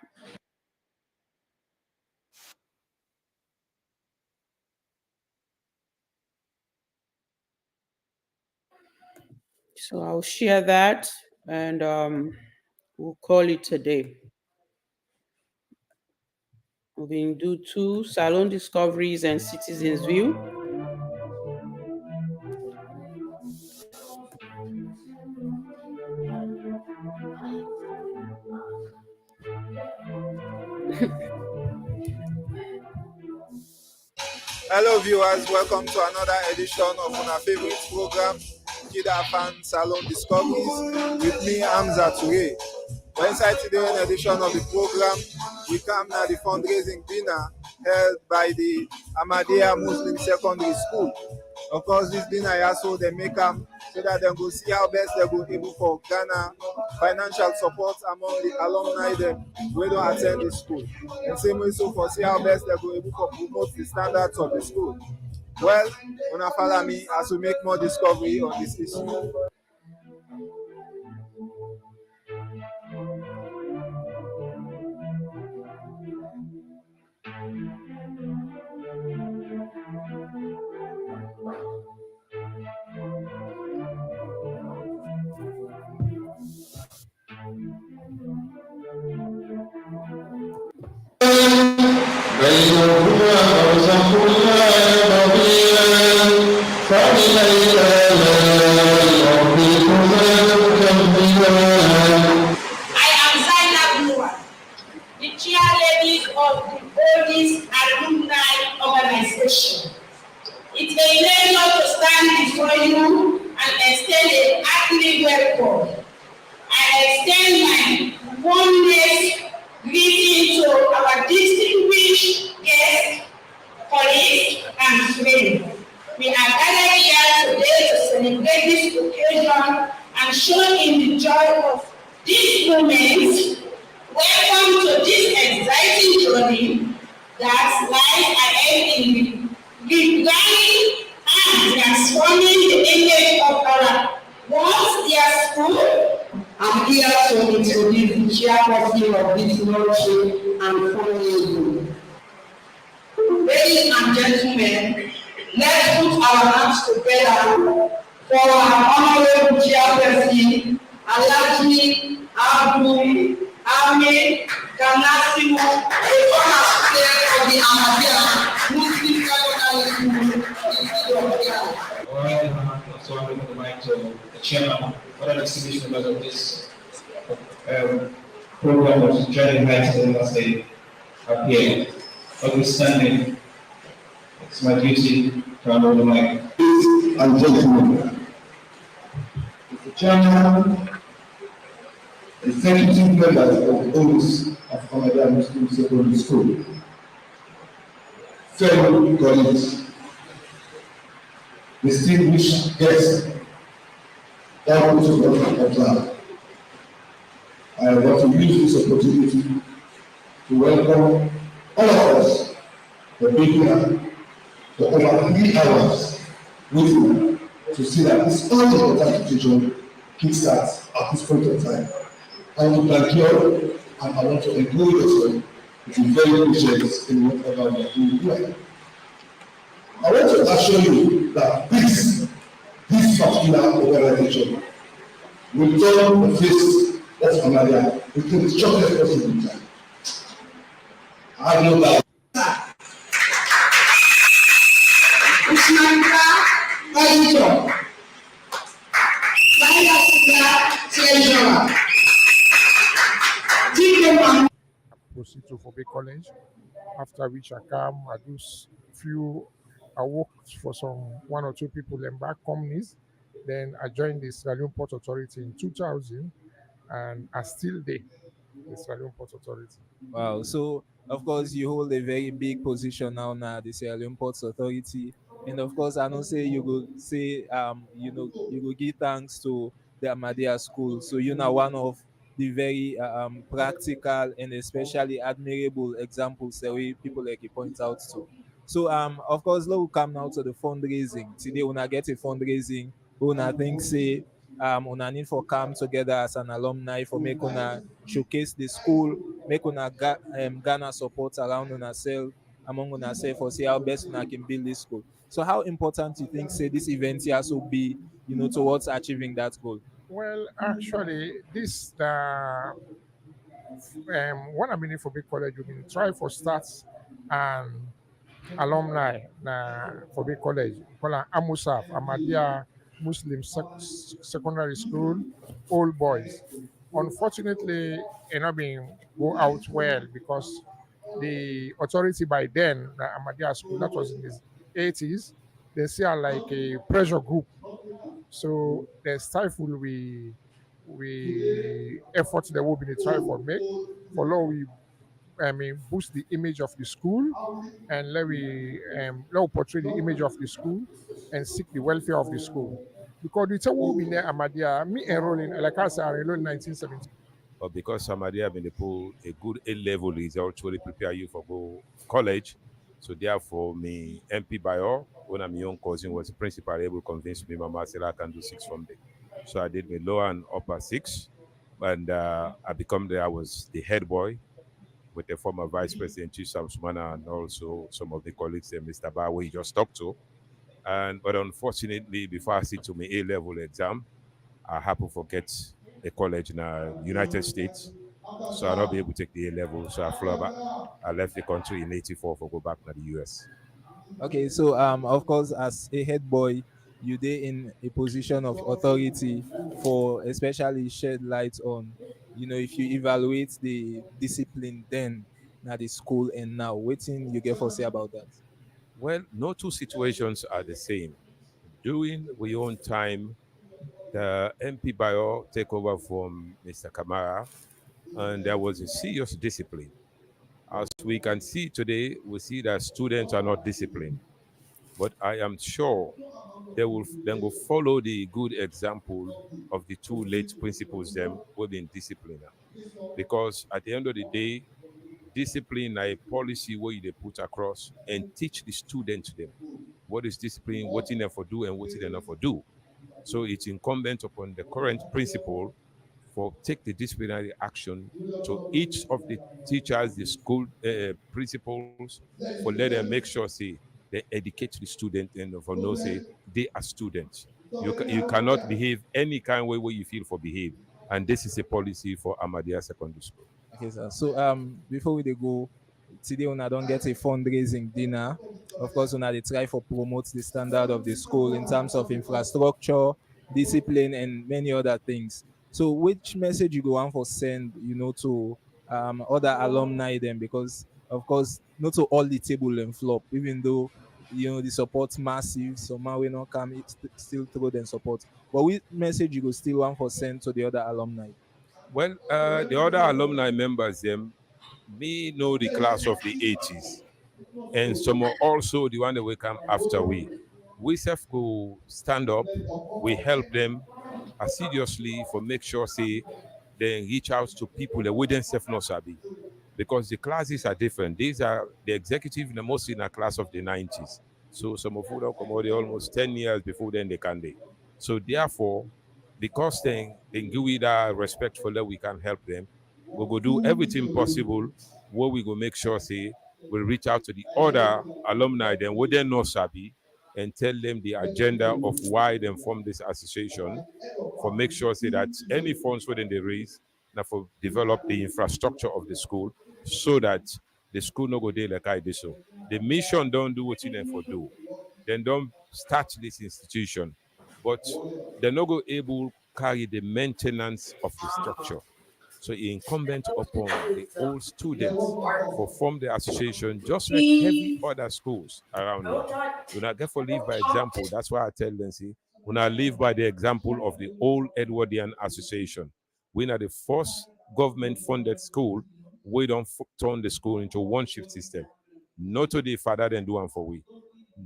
So I'll share that and we'll call it a day. We've been do 2 Salone Discoveries and Citizens View. Hello viewers, welcome to another edition of our favorite program, KID-AFAN Salone Discoveries, with me, Isatu. Inside today's edition of the program, we come to the fundraising dinner held by the Ahmadiyya Muslim Secondary School. Of course, this dinner also they make them so that they go see how best they go able for Ghana financial support among the alumni them we don't attend the school. And same way so for see how best they go able for promote the standards of the school. Well, wanna follow me as we make more discovery on this issue. I am Zainab Noor, the chairlady of the Oldies Alumni Organization. It's a pleasure to stand before you and extend a hearty welcome. I extend my warmest greeting to our distinguished guests, colleagues, and friends. We are gathered here today to celebrate this occasion and show in the joy of this moment. Welcome to this exciting journey that lies ahead in rebranding and transforming the image of our once dear school. I'm here to introduce the chairperson of this nurture and fundraising. Ladies and gentlemen, let's put our hands together for our honorable chairperson, Alhaji Abdul Ahmed Ganasimu, the former president of the Ahmadiyya Muslim Secondary School. So I'm going to invite the chairman, other distinguished members of this program of joining heights and must say up here. Notwithstanding, it's my duty to hand over the mic. Ladies and gentlemen, the chairman, executive members of the Oldies of Ahmadiyya Muslim Secondary School, fellow colleagues, distinguished guests, down to the I want to use this opportunity to welcome all of us for being here for over 3 hours waiting to see that this important occasion kickstarts at this point of time. I want to thank you all, and I want to encourage yourself to be very patient in whatever we are doing here. I want to assure you that this particular organization will turn the face of Ahmadiyya into the shortest possible time. I have no doubt. Editor, treasurer, Situ for Bay College. After which I come, I do few, I worked for some one or two people in back companies. Then I joined the Sierra Leone Port Authority in 2000, and I still there, the Sierra Leone Port Authority. Wow. So of course you hold a very big position now the Sierra Leone Ports Authority. And of course I know say you go say you go give thanks to the Ahmadiyya school. So you know one of the very practical and especially admirable examples that we people like you point out to. So of course let we come now to the fundraising. Today when I get a fundraising, when I think say una need for come together as an alumni for make una showcase the school, make una Ghana support around una self, among una self, for see how best una can build this school. So how important you think say this event here also be, towards achieving that goal? Well, actually, this the when I'm in for Big College, we've been trying for stats and alumni for Big College. Call Amusaf, Ahmadiyya Muslim Secondary School, old boys. Unfortunately, it not been go out well because the authority by then, the Ahmadiyya School, that was in the 80s, they see are like a pressure group. So they stifle we efforts that will be try for make for law we boost the image of the school and let we portray the image of the school and seek the welfare of the school. Because the will be near Amadia, me enrolling, like I said, I enrolled in 1970. But because somebody have been pull a good A level result to prepare you for go college. So therefore, me MP Bayo, when I'm young cousin was the principal able to convince me Mama said I can do six from there. So I did my lower and upper six. And I become there, I was the head boy with the former vice president Chisam Sumana and also some of the colleagues Mr. Ba we just talked to. And but unfortunately, before I sit to my A level exam, I happen to forget a college in the United States. So I'll not be able to take the A level. So I flew back. I left the country in 84 for go back to the US. Okay, so of course, as a head boy, you dey in a position of authority for especially shed light on, if you evaluate the discipline then at the school and now, waiting you get for say about that. Well, no two situations are the same. During we own time, the MP Bio take over from Mr. Kamara, and there was a serious discipline. As we can see today, we see that students are not disciplined. But I am sure they will follow the good example of the two late principals them who have been disciplined. Because at the end of the day, discipline are a policy where they put across and teach the students them what is discipline, what in them for do and what in them not for do. So it's incumbent upon the current principal for take the disciplinary action to each of the teachers, the school principals, for let them make sure say they educate the student and for know say they are students. You cannot behave any kind way where you feel for behave, and this is a policy for Ahmadiyya Secondary School. Okay, sir. So before we dey go, today una don get a fundraising dinner. Of course, una dey try for promote the standard of the school in terms of infrastructure, discipline, and many other things. So which message you go want for send, to other alumni then? Because of course, not to all the table and flop, even though the support massive, somehow we not come still throw them support. But which message you go still want for send to the other alumni? Well, the other alumni members, them, me know the class of the 80s, and some are also the one that will come after we. We self go stand up, we help them assiduously for make sure say they reach out to people that wouldn't self not sabi. Because the classes are different. These are the executive, mostly in a class of the 90s. So some of them come out almost 10 years before then they can they. So therefore, because they give we that respectful that we can help them, we go do everything possible where we go make sure say we reach out to the other alumni then we then know sabi and tell them the agenda of why they form this association for make sure say that any funds within they raise now for develop the infrastructure of the school so that the school no go there like I did so. The mission don't do what them for do. Then don't start this institution, but they're not go able carry the maintenance of the structure. So it's incumbent upon the old students for form the association, just like heavy other schools around here. Do not get for live by example. That's why I tell them, see, we not live by the example of the old Edwardian Association. We are the first government-funded school. We don't turn the school into one shift system. Not to the father then do one for we.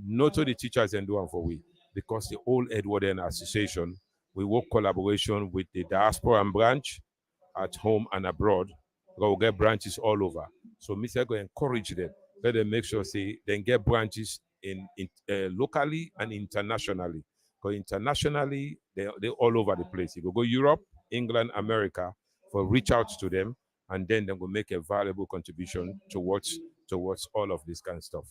Not to the teachers and do one for we. Because the old Edwardian Association, we work collaboration with the diaspora and branch at home and abroad. We'll get branches all over. So Mr. Go encourage them. Let them make sure say they get branches in locally and internationally. Because internationally, they're all over the place. You go Europe, England, America, for reach out to them, and then they will make a valuable contribution towards all of this kind of stuff.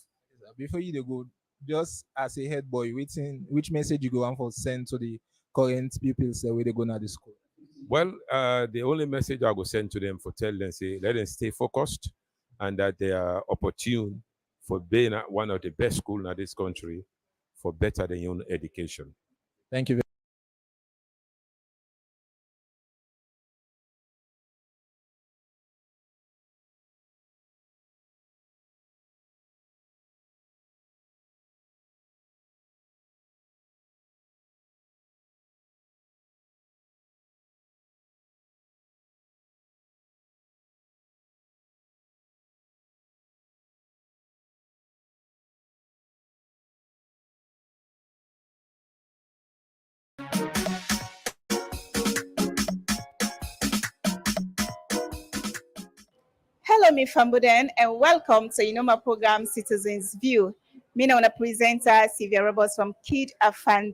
Before you go, just as a head boy, which message you go on for send to the current pupils where they go to the school? Well, the only message I will send to them for tell them, say, let them stay focused and that they are opportune for being one of the best schools in this country for better than your own education. Thank you. Hello, me Fambuden, and welcome to Inoma program Citizens View. Me now the presenter Sylvia Roberts from KID-AFAN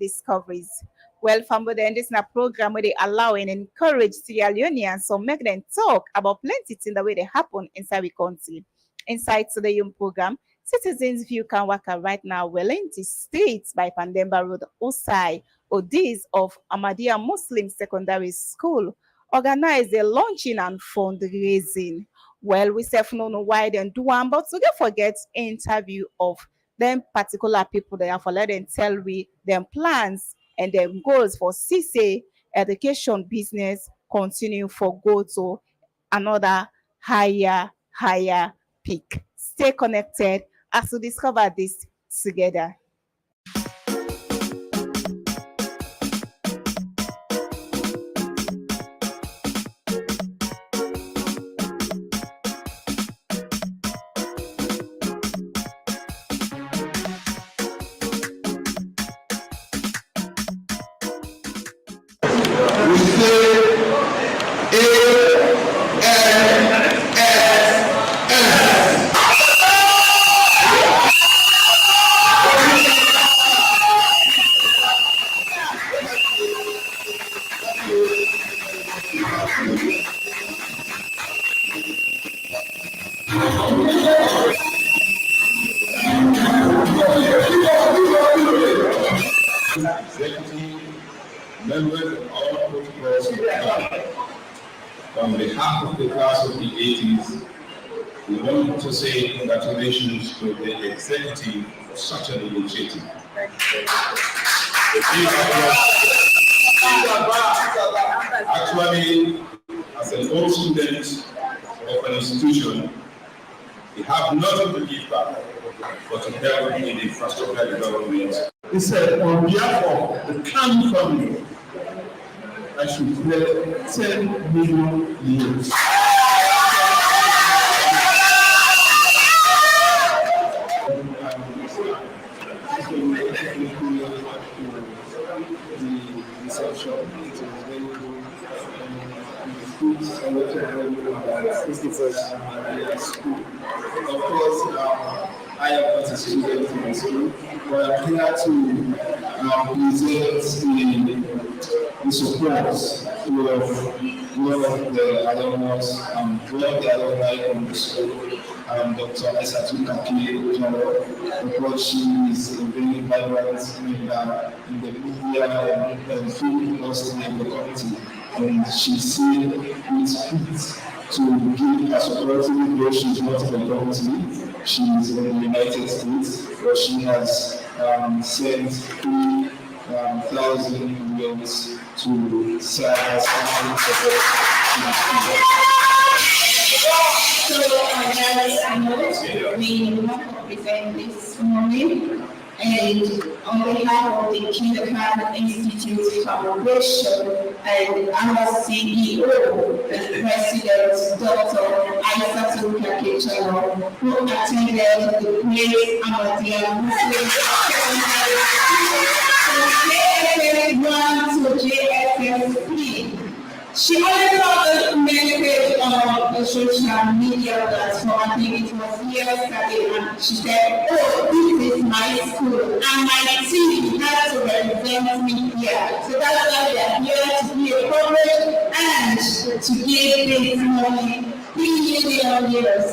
Well, Fambuden, this is a program where they allow and encourage Sierra Leoneans so make them talk about plenty things the way they happen inside the country. Inside today young program, Citizens View can work right now well in the streets by Pandemba Road, Osai, Odis of Ahmadiyya Muslim Secondary School, organize the launching and fundraising. Well, we self know why they do one, but to get forget interview of them particular people they have for let them tell we them plans and them goals for CC education business continue for go to another higher peak. Stay connected as we discover this together. Executive, members of all protocols of the club. On behalf of the class of the 80s, we want to say congratulations to the executive for such an initiative. Actually, as an old student of an institution, we have nothing to give back but to help in infrastructure development. He said, on behalf of the Khan family, I should pay 10 million euros. Of course, I am not a student in the school, but I'm here to present the support to one of the alumnus, one of the alumni from the school, Dr. Isatu Kakay-Diallo, because she is a very vibrant member in the media and film industry in the community. And she seen it fit to give a support where she's not in the community. She is in the United States, where she has sent 3,000 euros to serve as support to the So, guys, I know we want to present this morning, and on behalf of the KID-AFAN Institute Foundation and our CEO and President, Dr. Isatu Kakay-Diallo, who attended the great Ahmadiyya Muslim from JFS1 to JFS3. She only saw the message on the social media platform. I think it was yesterday, and she said, "Oh, this is my school, and my team has to represent me here." So that's why we are here to be a coverage and to give this money 3 million years.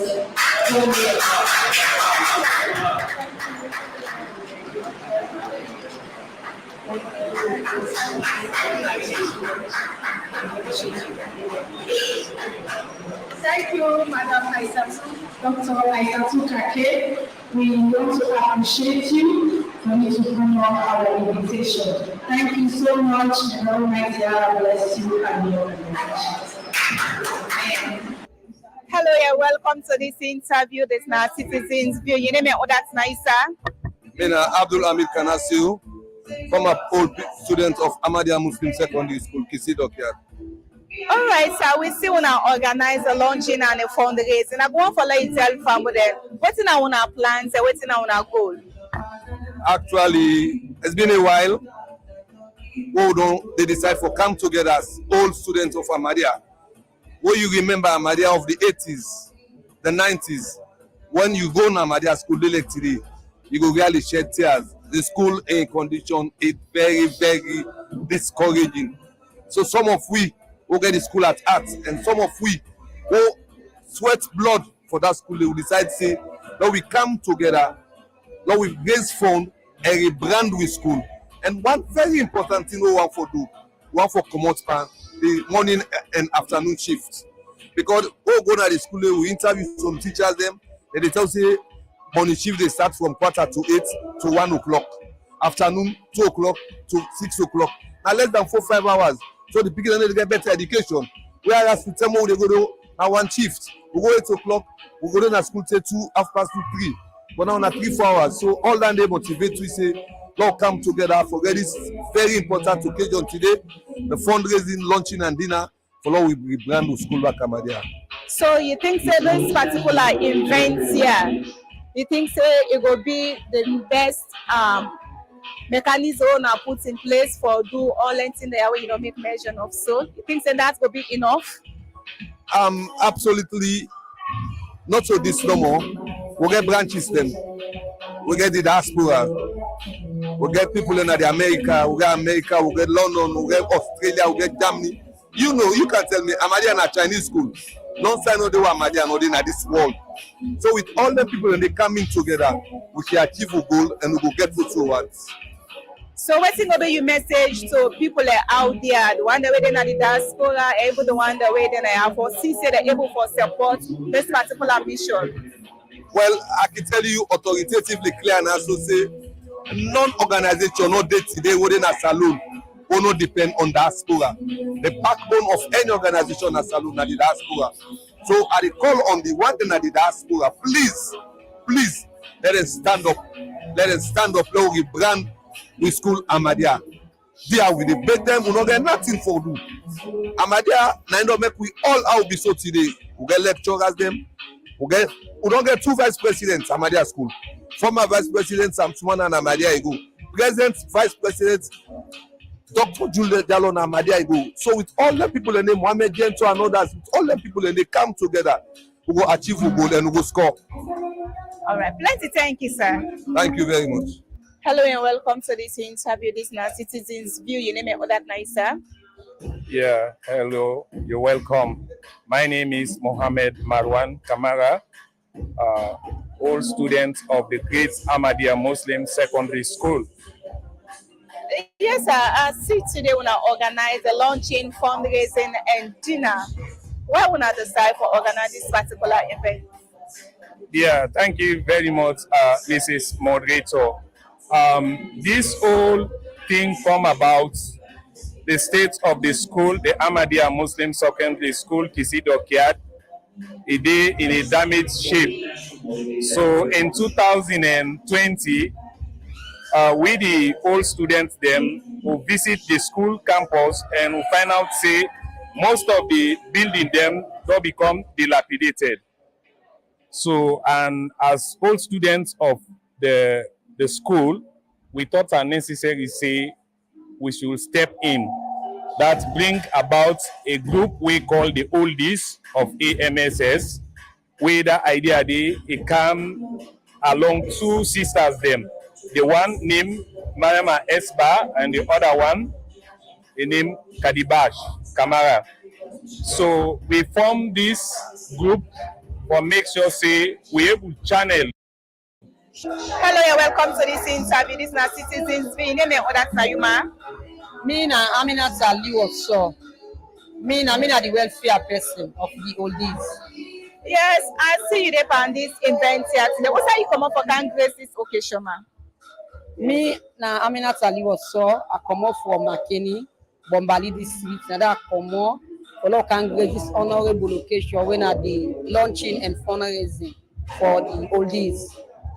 Thank you, Madam Isatu, Dr. Isatu Kakay. We want to appreciate you for you to come on our invitation. Thank you so much, and Almighty Allah bless you and your organization. Hello, yeah, welcome to this interview. This is now Citizens View. You name it, oh, that's nice, sir. Mina Abdul Amid Kanasiu, former old student of Ahmadiyya Muslim Secondary School, KID-AFAN. All right, sir, we still want to organize a launching and a fundraising. I'm going for like tell family what's in our plans and what's in our goal. Actually, it's been a while. They decide to come together as old students of Ahmadiyya. What you remember Ahmadiyya of the 80s, the 90s, when you go to Ahmadiyya school today, you go really shed tears. The school in condition is very, very discouraging. So some of we will get the school at heart, and some of we will sweat blood for that school. They will decide to say, now we come together, now we raise funds and rebrand with school. And one very important thing we want to do, we want to come out the morning and afternoon shift. Because we go to the school, we interview some teachers them, and they tell say morning shift they start from 7:45 to 1 o'clock. Afternoon 2 o'clock to 6 o'clock. Now less than 4-5 hours. So the people need to get better education. Whereas we tell them they go to one shift. We go 8 o'clock, we go to school till 2, 2:30, 3. But now 3-4 hours. So all that they motivate we say, now come together for this very important occasion today. The fundraising, launching and dinner for all we rebrand with school back Ahmadiyya. So you think say this particular event here, you think say it will be the best mechanism now put in place for do all anything there where you don't make mention of? So you think say that will be enough? Absolutely not so this no more. We get branches then. We get the diaspora. We get people in the America, we get London, we get Australia, we get Germany. You know, you can tell me Ahmadiyya na Chinese school. Don't say no they were Ahmadiyya no they na this world. So with all the people and they coming together, we can achieve a goal and we will get what we want. So what's going to be your message to people out there, the one that way they're the diaspora, able the one that way they are for see they're able for support this particular mission? Well, I can tell you authoritatively clear and also say non-organization no day today within a salon will not depend on diaspora. The backbone of any organization a salon is the diaspora. So I call on the one in the diaspora, please let us stand up. Let us stand up. Let us brand with school Ahmadiyya. There with the bed them, we don't get nothing for do. Ahmadiyya, now make we all out be so today. We get lecturers them. We don't get 2 vice presidents Ahmadiyya school. Former vice president Samsumana and Ahmadiyya Ego. Present vice president Dr. Julius Diallo and Ahmadiyya Ego. So with all the people in the Mohammed Gento and others, with all the people in they come together, we go achieve a goal and we go score. All right, plenty. Thank you, sir. Thank you very much. Hello and welcome to this interview. This now Citizens View. You name it all that nice, sir. Yeah, hello. You're welcome. My name is Mohammed Marwan Kamara, old student of the Great Ahmadiyya Muslim Secondary School. Yes, sir. I see today when I organize a launching, fundraising, and dinner. Why would I decide for organize this particular event? Yeah, thank you very much, Mrs. Moderator. This whole thing come about. the state of the school, the Ahmadiyya Muslim Secondary School, KID-AFAN, it is in a damaged shape. So in 2020, we the old students them who visit the school campus and who find out say most of the building them don't become dilapidated. So and as old students of the school, we thought it necessary say we should step in. That bring about a group we call the Oldies of AMSS, where the idea they it come along two sisters them. The one named Mariama Esba and the other one named Kadibash Kamara. So we formed this group for make sure say we able channel. Hello, and welcome to this interview. This is not Citizens View. Name and other Sayuma. Me na Aminat Ali also. Me na the welfare person of the oldies. Yes, I see you there on this event here today. What are you come up for can grace this occasion, ma? Me na Aminat Ali also. I come up from Makeni, Bombali district. Now that I come up for can grace this honorable occasion when at the launching and fundraising for the oldies.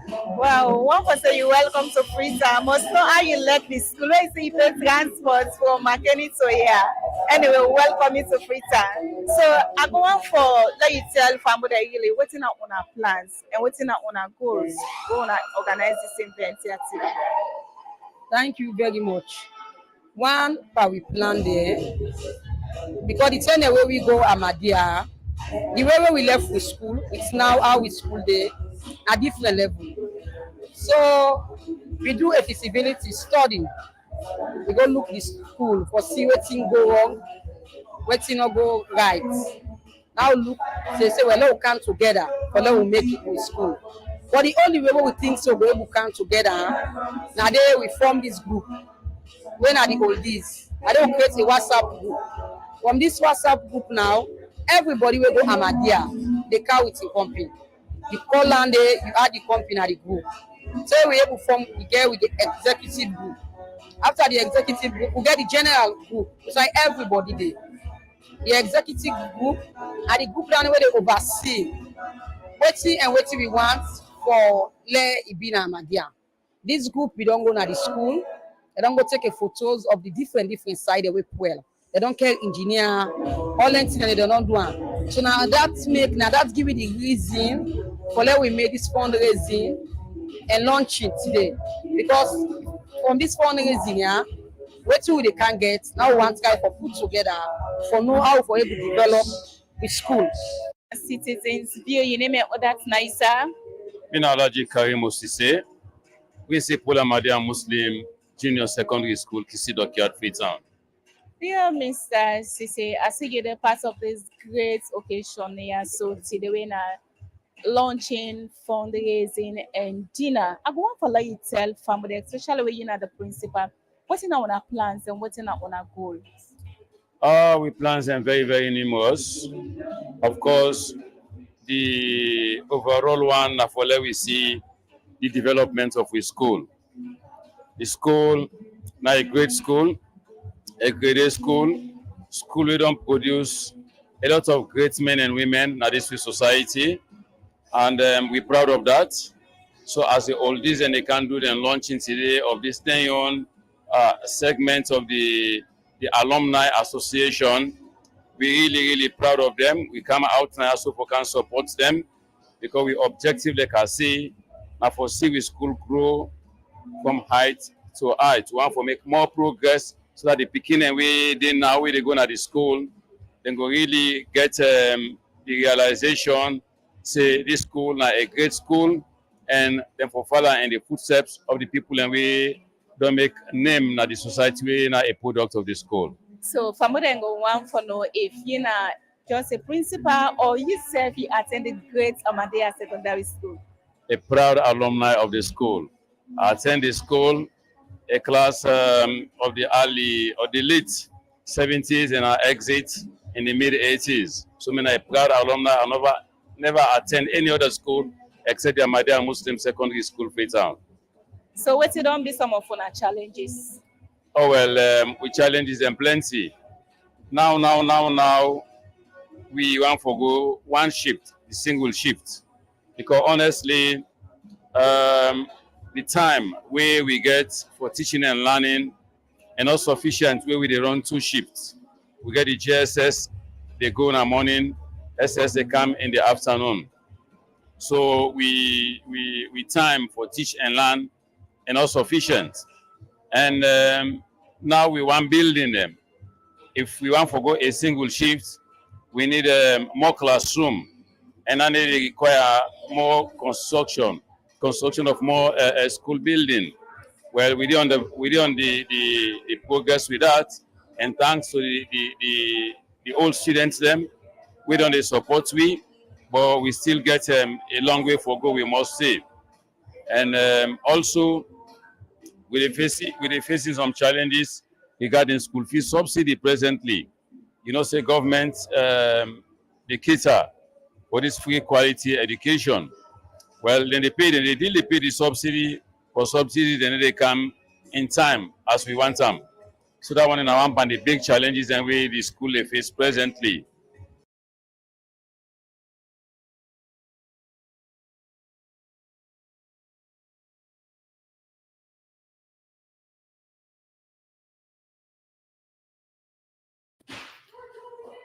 Wow, one person you welcome to Freetown. Must know how you like the school. Where you pay transport from Makeni to here. Anyway, welcome you to Freetown. So I go on for let you tell family really what's not on our plans and what's not on our goals. Go on organize this event here today. Thank you very much. One, we plan there because the time where we go Ahmadiyya, the way we left with school, it's now how we school there at different level. So we do a feasibility study. We go look the school for see what thing go wrong, what thing not go right. Now look, they say well, let we come together, for let we make it with school. But the only way we think so we come together, now there we form this group. When are the oldies? I don't create a WhatsApp group. From this WhatsApp group now, everybody will go Ahmadiyya. They come with a company. You call and you add the company at the group. So we able form we get with the executive group. After the executive group, we get the general group. It's like everybody there. The executive group and the group down where they oversee what we want for Le Ibina Ahmadiyya. This group we don't go to the school. They don't go take a photos of the different side they work well. They don't care engineer, all that thing they don't do. So now that give me the reason for let we made this fundraising and launch it today. Because from this fundraising, yeah, what they can get now one guy for put together for know how for able to develop the school. Citizens View, you name it, that's nicer. Minalaji Karim Osise, Principal Ahmadiyya Muslim Junior Secondary School, KID-AFAN, Freetown. Dear Mr. Sise, I see you're part of this great occasion here. So today we're launching, fundraising, and dinner. I want to let you tell family, especially when you're the principal, what's in our plans and what's in our goals. We plans are very, very numerous. Of course, the overall one for let we see the development of the school. The school, now a great school, a grade A school. School we don't produce a lot of great men and women in this society, and we're proud of that. So as the oldies and they can do the launching today of this new segment of the alumni association, we're really proud of them. We come out now so we can support them because we objective like I say, now for see we school grow from height to height. We want to make more progress so that the beginning we they now we they go to the school, then go really get the realization, say this school now a great school, and then for follow in the footsteps of the people and we don't make name na the society we na a product of the school. So family go one for know if you know just a principal or yourself you attended great Ahmadiyya Secondary School. A proud alumni of the school. I attend the school, a class of the early or the late 70s and I exit in the mid 80s. So I'm a proud alumni. I never attend any other school except the Ahmadiyya Muslim Secondary School, Freetown. So what don't be some of our challenges? Oh well, we challenges them plenty. Now, we want for go one shift, the single shift, because honestly, the time where we get for teaching and learning and not sufficient where we dey run two shifts. We get the GSS, they go in the morning, SS they come in the afternoon. So we time for teach and learn and not sufficient. And now we want building them. If we want to go a single shift, we need more classroom, and then they require more construction of more school building. Well, we did on the progress with that, and thanks to the old students them, we don't they support we, but we still get a long way for go. We must say, and also we're facing some challenges regarding school fees subsidy presently. You know, say government they cater for this free quality education. Well, then they deal they pay the subsidy for subsidy, then they come in time as we want them. So that one in our one the big challenges and way the school they face presently.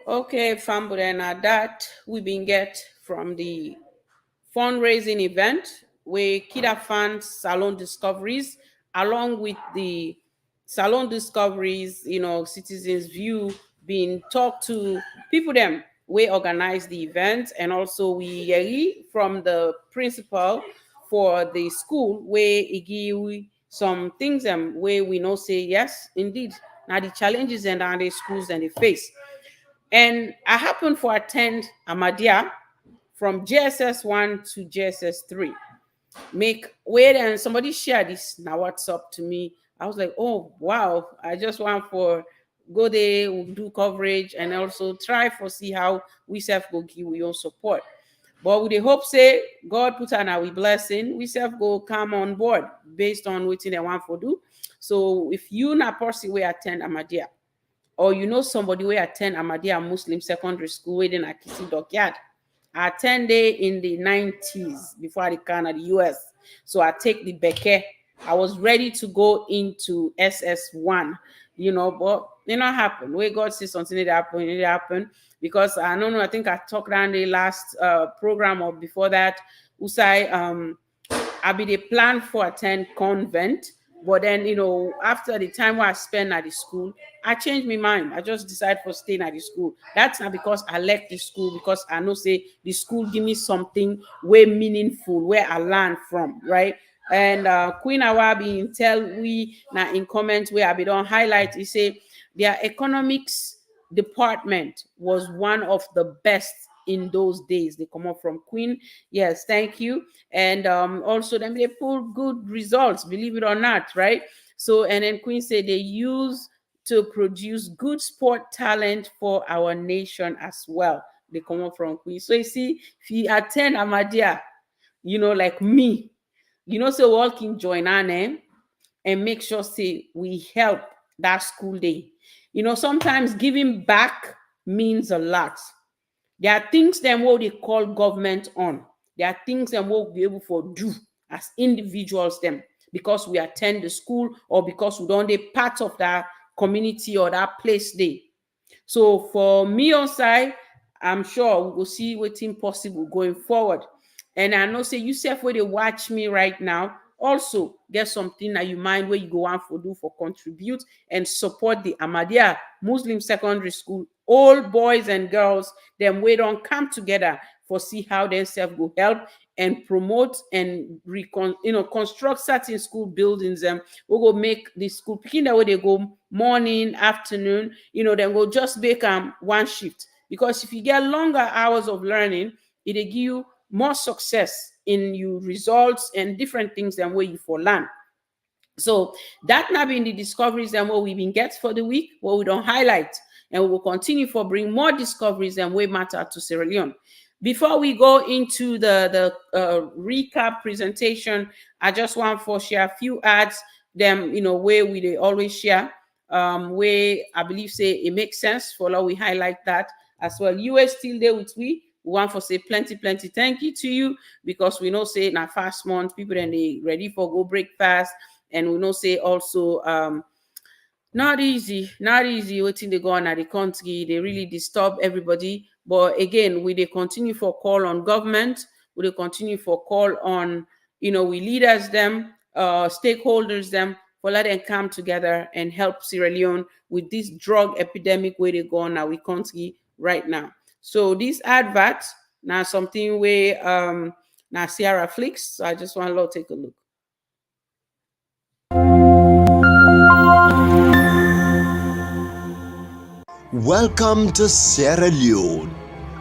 Okay, Fambude, now that we been get from the fundraising event where KID-AFAN Salone Discoveries, along with the Salone Discoveries, Citizens View, being talked to people them we organize the event, and also we hear from the principal for the school where he give some things where we know say yes, indeed, now the challenges and the schools and they face. And I happen to attend Amadia from JSS 1 to JSS 3. Make wait and somebody share this now WhatsApp to me. I was like, oh wow, I just want for go there, we'll do coverage and also try for see how we self go give your support. But with the hope say God put on our blessing, we self go come on board based on what they want for do. So if you not person we attend Amadia, or you know somebody who attend Ahmadiyya Muslim secondary school within a Kisi dockyard. I attended in the 90s before I came to the US. So I take the Beke. I was ready to go into SS1, but it not happen. Where God says something it happened. Because I don't know, I think I talked on the last program or before that, Usai, I be the plan for attend convent. But then, after the time where I spent at the school, I changed my mind. I just decided for staying at the school. That's not because I left the school, because I know say the school give me something way meaningful, where I learn from, right? And Queen Awabi tell we now in comments where I be don't highlight, he say their economics department was one of the best in those days. They come up from Queen. Yes, thank you. And also then they pull good results, believe it or not, right? So, and then Queen said they use to produce good sport talent for our nation as well. They come up from Queen. So you see, if you attend Amadia, like me, so we all can join our name and make sure say we help that school day. Sometimes giving back means a lot. There are things then what they call government on. There are things then what we'll be able to do as individuals them, because we attend the school or because we don't be part of that community or that place day. So for me on side, I'm sure we will see what's possible going forward. And I know say you self where they watch me right now, also get something that you mind where you go on for do for contribute and support the Ahmadiyya Muslim secondary school. All boys and girls, them we don't come together for see how they self go help and promote and construct certain school buildings. And we go make the school picking the way they go morning, afternoon, then go just make one shift. Because if you get longer hours of learning, it'll give you more success in your results and different things than where you for learn. So that now being the discoveries and what we've been get for the week, what we don't highlight, and we will continue for bring more discoveries and way matter to Sierra Leone. Before we go into the recap presentation, I just want to share a few ads, them, where we they always share. where I believe say it makes sense for all we highlight that as well. US still there with we want for say plenty thank you to you, because we know say now fast month people then they ready for go breakfast, and we know say also not easy waiting they go on at the country. They really disturb everybody. But again, we they continue for call on government, we they continue for call on, we leaders them, stakeholders them, for let them come together and help Sierra Leone with this drug epidemic where they go on our country right now. So this advert now something where now Sierra Flix. So I just want to take a look. Welcome to Sierra Leone,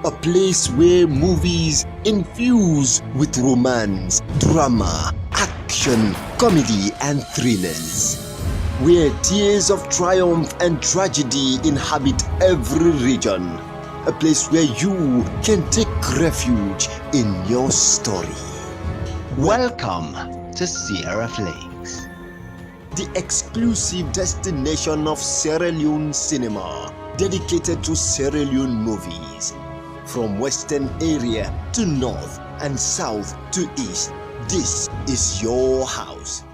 a place where movies infuse with romance, drama, action, comedy, and thrillers. Where tears of triumph and tragedy inhabit every region. A place where you can take refuge in your story. Welcome to Sierra Flakes, the exclusive destination of Sierra Leone cinema, dedicated to Sierra Leone movies. From western area to north and south to east, this is your house.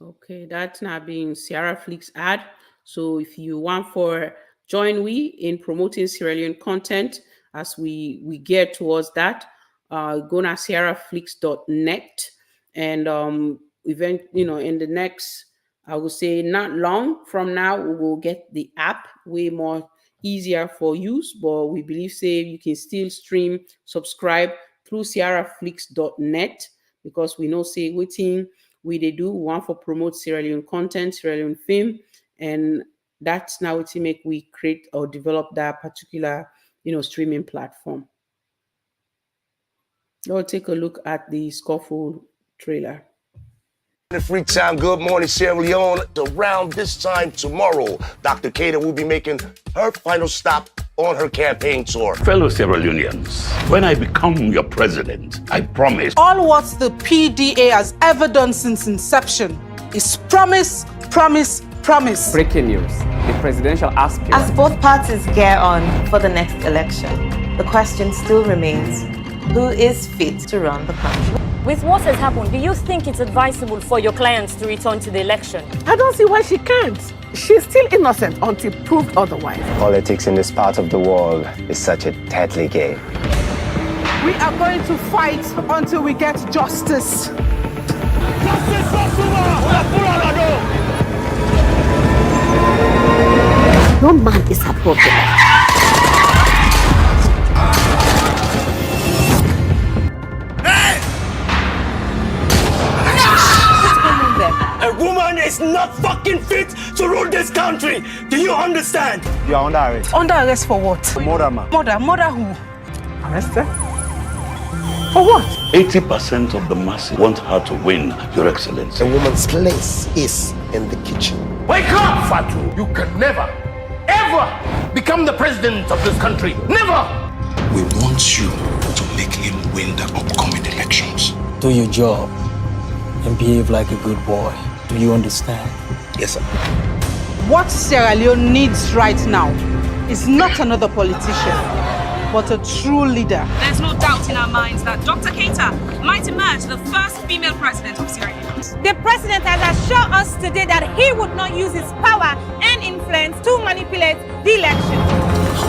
Okay, that's now being Sierra Flix ad. So if you want for join we in promoting Sierra Leone content as we get towards that, go na sierraflix.net, and event in the next, I would say not long from now, we will get the app way more easier for use. But we believe say you can still stream, subscribe through sierraflix.net, because we know say waiting they do one for promote Sierra Leone content, Sierra Leone film, and that's now what make we create or develop that particular streaming platform. Let's take a look at the Scuffle trailer. Free time, good morning, Sierra Leone. Around this time tomorrow, Dr. Kata will be making her final stop on her campaign tour. Fellow Sierra Leoneans, when I become your president, I promise all what the PDA has ever done since inception is promise, promise, promise. Breaking news, the presidential aspirant. As both parties gear on for the next election, the question still remains, who is fit to run the country? With what has happened, do you think it's advisable for your clients to return to the election? I don't see why she can't. She's still innocent until proved otherwise. Politics in this part of the world is such a deadly game. We are going to fight until we get justice. No man is above the law. A woman is not fucking fit to rule this country. Do you understand? You are under arrest. Under arrest for what? Murder, man. Murder who? Arrested? For what? 80% of the masses want her to win, Your Excellency. A woman's place is in the kitchen. Wake up, Fatu! You can never, ever become the president of this country. Never! We want you to make him win the upcoming elections. Do your job and behave like a good boy. Do you understand? Yes, sir. What Sierra Leone needs right now is not another politician, but a true leader. There's no doubt in our minds that Dr. Keita might emerge the first female president of Sierra Leone. The president has assured us today that he would not use his power and influence to manipulate the election.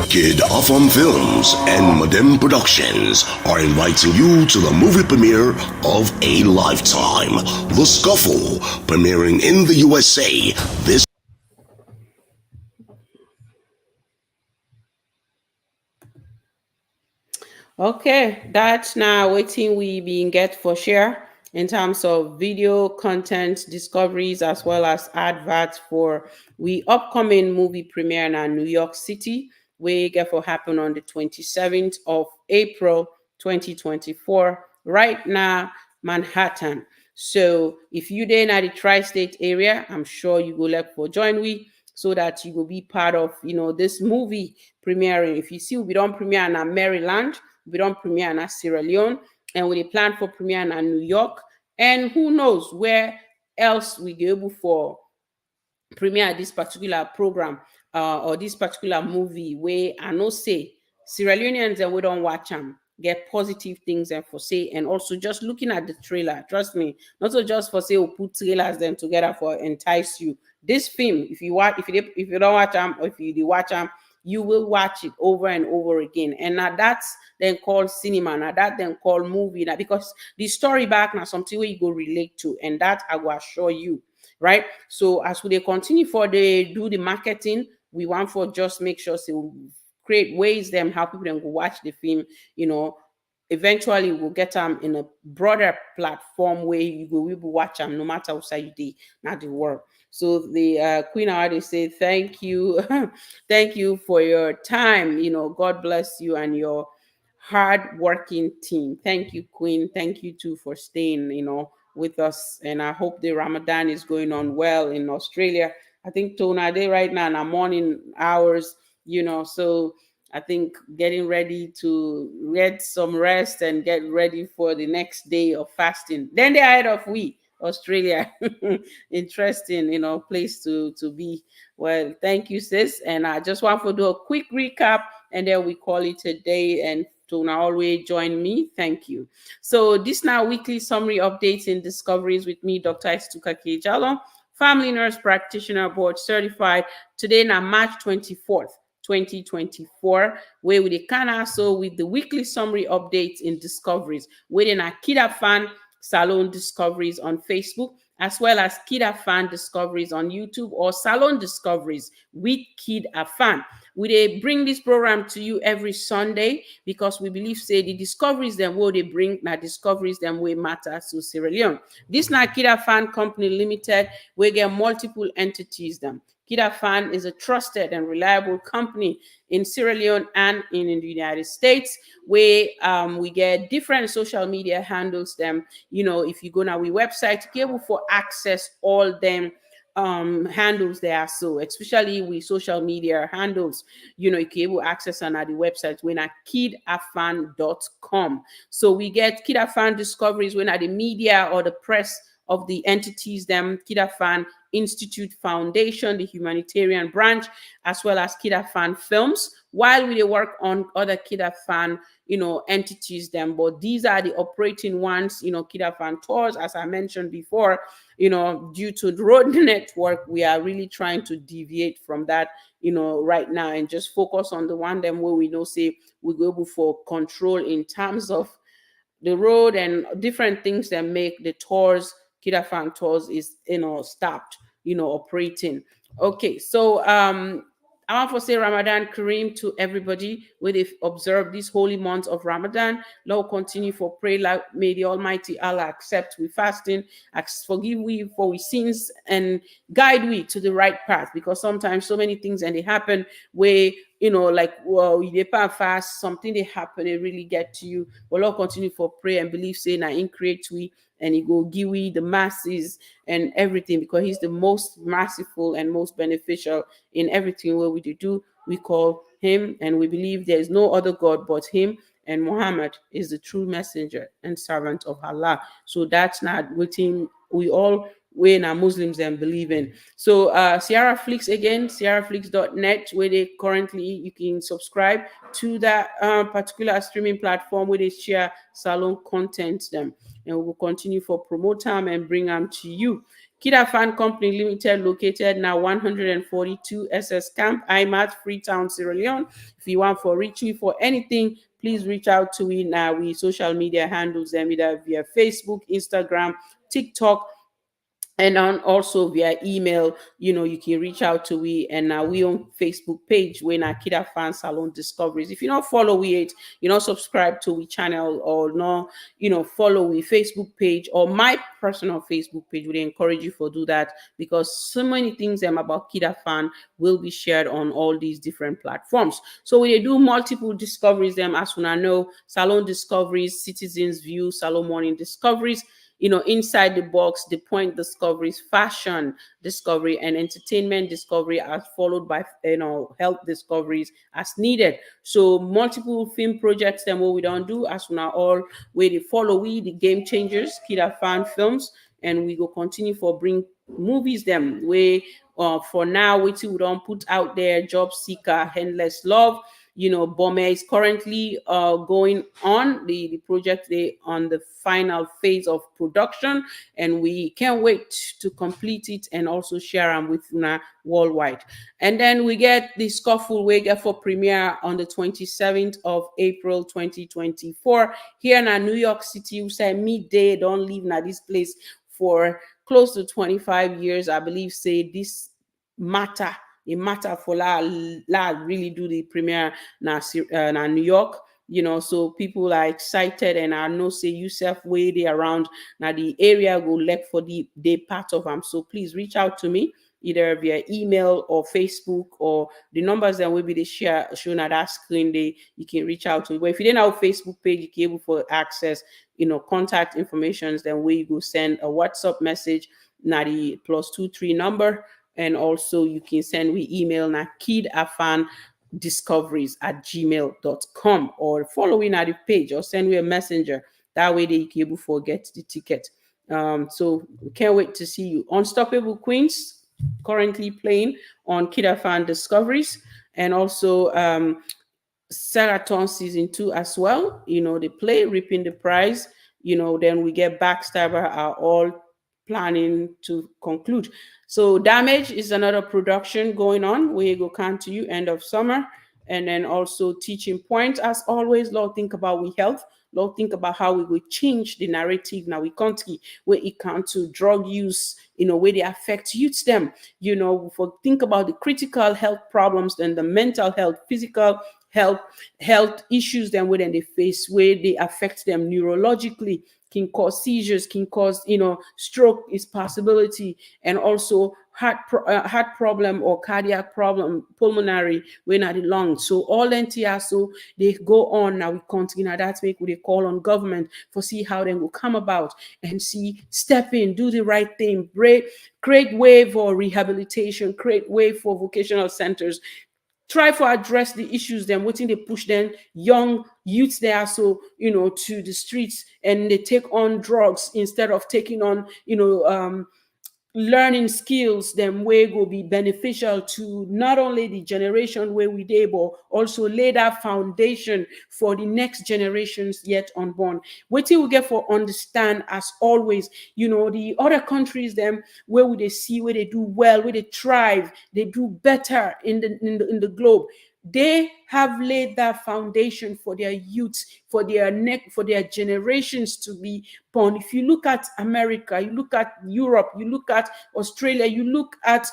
KID-AFAN Films and Madame Productions are inviting you to the movie premiere of A Lifetime, The Scuffle, premiering in the USA this. Okay, that's now waiting we being get for share in terms of video content discoveries as well as adverts for we upcoming movie premiere in New York City. We get for happen on the 27th of April 2024 right now Manhattan. So if you there in the tri-state area, I'm sure you go like for join we so that you will be part of, this movie premiering. If you see, we don't premiere in Maryland, we don't premiere in Sierra Leone, and we plan for premiere in New York, and who knows where else we go able for premiere this particular program or this particular movie where I know say Sierra Leoneans and we don't watch them get positive things and for say, and also just looking at the trailer, trust me, not so just for say we put trailers them together for entice you. This film, if you watch, if you don't watch them, or if you do watch them, you will watch it over and over again. And now that's then called cinema. Now that then called movie. Now because the story back now something where you go relate to, and that I will assure you, right? So as we continue for the do the marketing, we want for just make sure so create ways them how people can go watch the film, eventually we'll get them in a broader platform where you will watch them no matter what side you do, not the world. So the Queen already say thank you, thank you for your time. God bless you and your hard working team. Thank you, Queen. Thank you too for staying, with us. And I hope the Ramadan is going on well in Australia. I think Tona Day right now in our morning hours, so I think getting ready to get some rest and get ready for the next day of fasting. Then they're ahead of we, Australia. Interesting, place to be. Well, thank you, sis. And I just want to do a quick recap and then we call it a day. And to now always join me. Thank you. So this now weekly summary updates in discoveries with me, Dr. Isatu Kakay-Diallo, family nurse practitioner board certified. Today now March 24th. 2024, where we can also with the weekly summary updates in discoveries within a KID-AFAN Salone Discoveries on Facebook, as well as KID-AFAN Discoveries on YouTube or Salone Discoveries with KID-AFAN. We bring this program to you every Sunday because we believe say the discoveries them what they bring now discoveries them way matter to Sierra Leone. This now KID-AFAN Company Limited, we get multiple entities them. KID-AFAN is a trusted and reliable company in Sierra Leone and in the United States, where we get different social media handles them. If you go now we website, you're able for access all them handles there. So especially with social media handles, you can able access on the website when at KID-AFAN.com. So we get KID-AFAN Discoveries when at the media or the press of the entities, them KID-AFAN Institute Foundation, the humanitarian branch, as well as KID-AFAN Films, while we work on other KID-AFAN, entities them. But these are the operating ones, KID-AFAN Tours, as I mentioned before, due to the road network, we are really trying to deviate from that, right now and just focus on the one them where we know, say, we go able for control in terms of the road and different things that make the tours, KID-AFAN tours is, stopped, operating. Okay, so I want to say Ramadan Kareem to everybody when they observe this holy month of Ramadan. Lord, continue for prayer. Like, may the Almighty Allah accept we fasting, forgive we for we sins, and guide we to the right path. Because sometimes so many things and they happen where like you fast, something they happen, it really get to you. But Lord, continue for prayer and believe, saying, I create we and he go give we the masses and everything, because he's the most merciful and most beneficial in everything what we do. We call him and we believe there is no other God but him, and Muhammad is the true messenger and servant of Allah. So that's not with him we all we are Muslims and believe in. So Sierra Flix again, sierraflix.net, where they currently you can subscribe to that particular streaming platform where they share salon content them, and we will continue for promote them and bring them to you. KID-AFAN Company Limited, located now 142 SS Camp, IMAT, Freetown, Sierra Leone. If you want for reach me for anything, please reach out to me now. We social media handles them either via Facebook, Instagram, TikTok, and also via email. You can reach out to we, and now we on Facebook page when KID-AFAN Salone Discoveries. If you don't follow we it, subscribe to we channel, or no, follow we Facebook page or my personal Facebook page. We encourage you for do that, because so many things about KID-AFAN will be shared on all these different platforms. So we do multiple discoveries them, as soon I know, Salone Discoveries, Citizens View, Salone Morning Discoveries, inside the box, the point discoveries, fashion discovery, and entertainment discovery, as followed by health discoveries as needed. So multiple film projects, then what we don't do as we now all where they follow we the game changers, KID-AFAN films, and we go continue for bring movies them way for now, which we don't put out there, Job Seeker, Endless Love. Bomber is currently going on the project. They on the final phase of production, and we can't wait to complete it and also share them with Una worldwide. And then we get the Scuffle we get for premiere on the 27th of April 2024 here in New York City. We say midday, don't leave now this place for close to 25 years, I believe. Say this matter for la really do the premiere na New York. So people are excited, and I know say yourself way they around now the area go look for the part of them. So please reach out to me either via email or Facebook, or the numbers that will be the share shown at that screen. You can reach out to me. But if you didn't have a Facebook page, you can able for access contact informations, then we go send a WhatsApp message na the +23 number. And also you can send me email na KID-AFANdiscoveries@gmail.com, or following at the page, or send me a messenger. That way they can able for get the ticket. So we can't wait to see you. Unstoppable Queens currently playing on KID-AFAN Discoveries, and also Seraton Season 2 as well. They play Reaping the Prize. Then we get Backstabber are all planning to conclude. So Damage is another production going on. We go come to you end of summer. And then also Teaching Point, as always, Lord, think about we health. Lord, think about how we will change the narrative now we country where it comes to drug use, where they affect youths them. For think about the critical health problems and the mental health, physical health issues then when they face, where they affect them neurologically, can cause seizures, can cause stroke is possibility, and also heart problem or cardiac problem, pulmonary, when at the lungs. So all NTR, so they go on now. We continue. That's make we call on government for see how they will come about and see step in, do the right thing, create way for rehabilitation, create way for vocational centers. Try for address the issues then waiting they push them young youths there, so to the streets, and they take on drugs instead of taking on learning skills them way will be beneficial to not only the generation where we dey, but also lay that foundation for the next generations yet unborn. Wetin we get for understand, as always, the other countries them where we they see where they do well, where they thrive, they do better in the globe. They have laid that foundation for their youth, for their generations to be born. If you look at America, you look at Europe, you look at Australia, you look at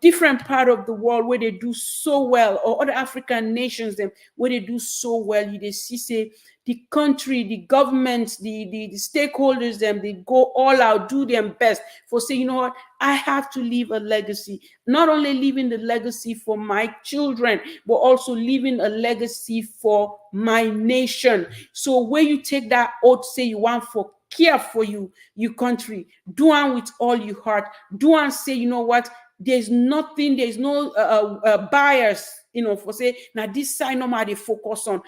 different part of the world where they do so well, or other African nations them where they do so well, they see say the country, the government, the stakeholders them, they go all out, do their best for say, what, I have to leave a legacy. Not only leaving the legacy for my children, but also leaving a legacy for my nation. So where you take that oath, say you want for care for you country, do on with all your heart, do and say, what, there's nothing, there's no bias, for say, now this side no they focus on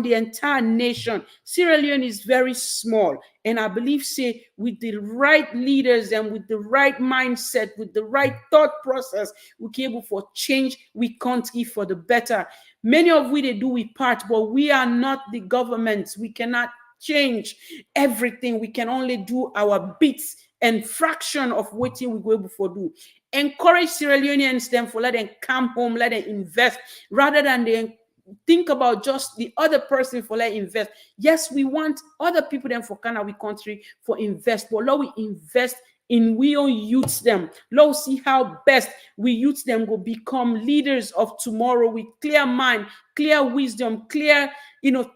the entire nation. Sierra Leone is very small, and I believe, say, with the right leaders and with the right mindset, with the right thought process, we can able for change we country for the better. Many of we they do we part, but we are not the government. We cannot change everything. We can only do our bits and fraction of what we go before do. Encourage Sierra Leoneans them for let them come home, let them invest, rather than they think about just the other person for let invest. Yes, we want other people then for Canada country for invest, but let we invest in we own youths them. Let's see how best we youths them will become leaders of tomorrow with clear mind, clear wisdom, clear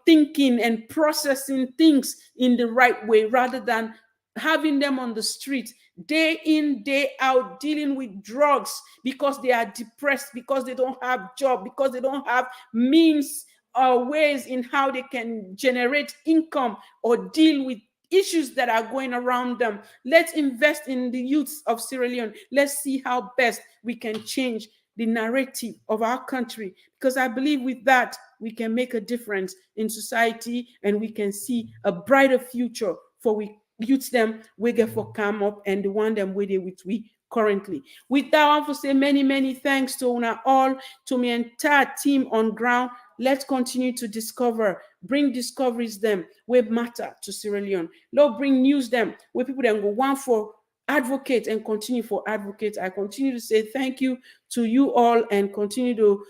thinking and processing things in the right way, rather than having them on the street day in, day out, dealing with drugs because they are depressed, because they don't have job, because they don't have means or ways in how they can generate income or deal with issues that are going around them. Let's invest in the youths of Sierra Leone. Let's see how best we can change the narrative of our country, because I believe with that we can make a difference in society and we can see a brighter future for we youths them we get for come up and the one them with we currently. With that, I want to say many thanks to una all, to my entire team on ground. Let's continue to discover, bring discoveries them where matter to Sierra Leone. Lord, bring news them where people then go one for advocate and continue for advocate. I continue to say thank you to you all and continue to,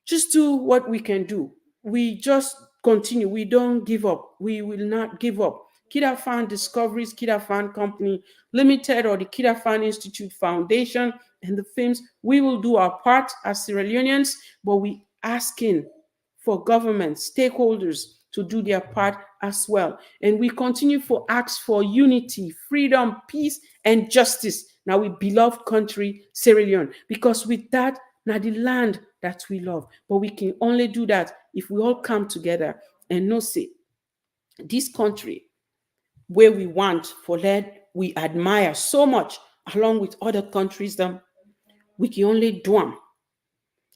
just do what we can do. We just continue. We don't give up. We will not give up. AFANDiscoveries, KID-AFAN Company Limited, or the KID-AFAN Institute Foundation and the films, we will do our part as Sierra Leoneans, but we asking for government, stakeholders to do their part as well. And we continue for acts for unity, freedom, peace, and justice. Now we beloved country, Sierra Leone, because with that, now the land that we love. But we can only do that if we all come together and know, say, this country where we want for that we admire so much, along with other countries, them we can only do them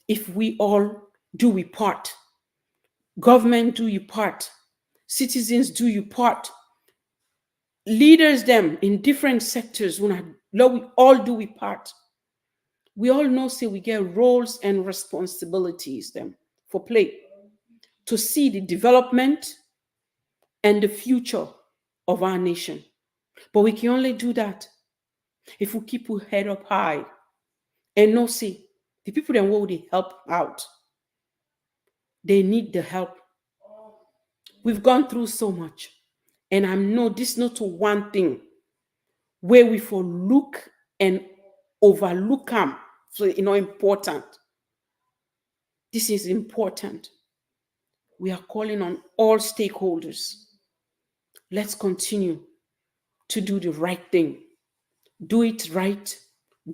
if we all do we part. Government do you part. Citizens do you part. Leaders them in different sectors, we all do we part. We all know, say, we get roles and responsibilities them for play to see the development and the future of our nation. But we can only do that if we keep our head up high and know, say, the people that will they help out, they need the help. We've gone through so much, and I know this not one thing where we for look and overlook them. So important. This is important. We are calling on all stakeholders. Let's continue to do the right thing. Do it right.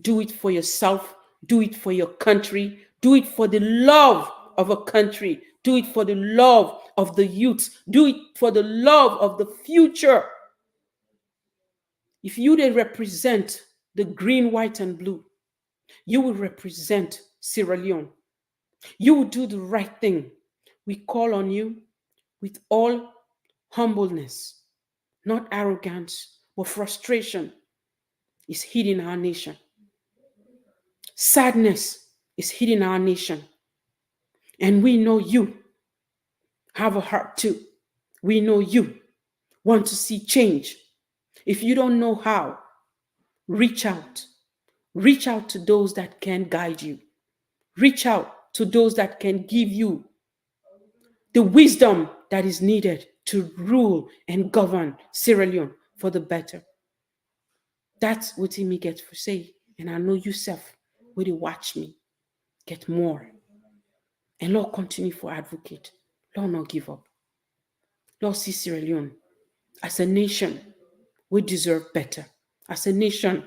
Do it for yourself. Do it for your country. Do it for the love of a country. Do it for the love of the youth. Do it for the love of the future. If you they represent the green, white, and blue, you will represent Sierra Leone. You will do the right thing. We call on you with all humbleness, not arrogance, but frustration is hitting our nation. Sadness is hitting our nation. And we know you have a heart too. We know you want to see change. If you don't know how, reach out. Reach out to those that can guide you. Reach out to those that can give you the wisdom that is needed to rule and govern Sierra Leone for the better. That's what me get for say. And I know yourself, when you watch me, get more. And Lord, continue for advocate. Lord, not give up. Lord, see Sierra Leone as a nation, we deserve better. As a nation,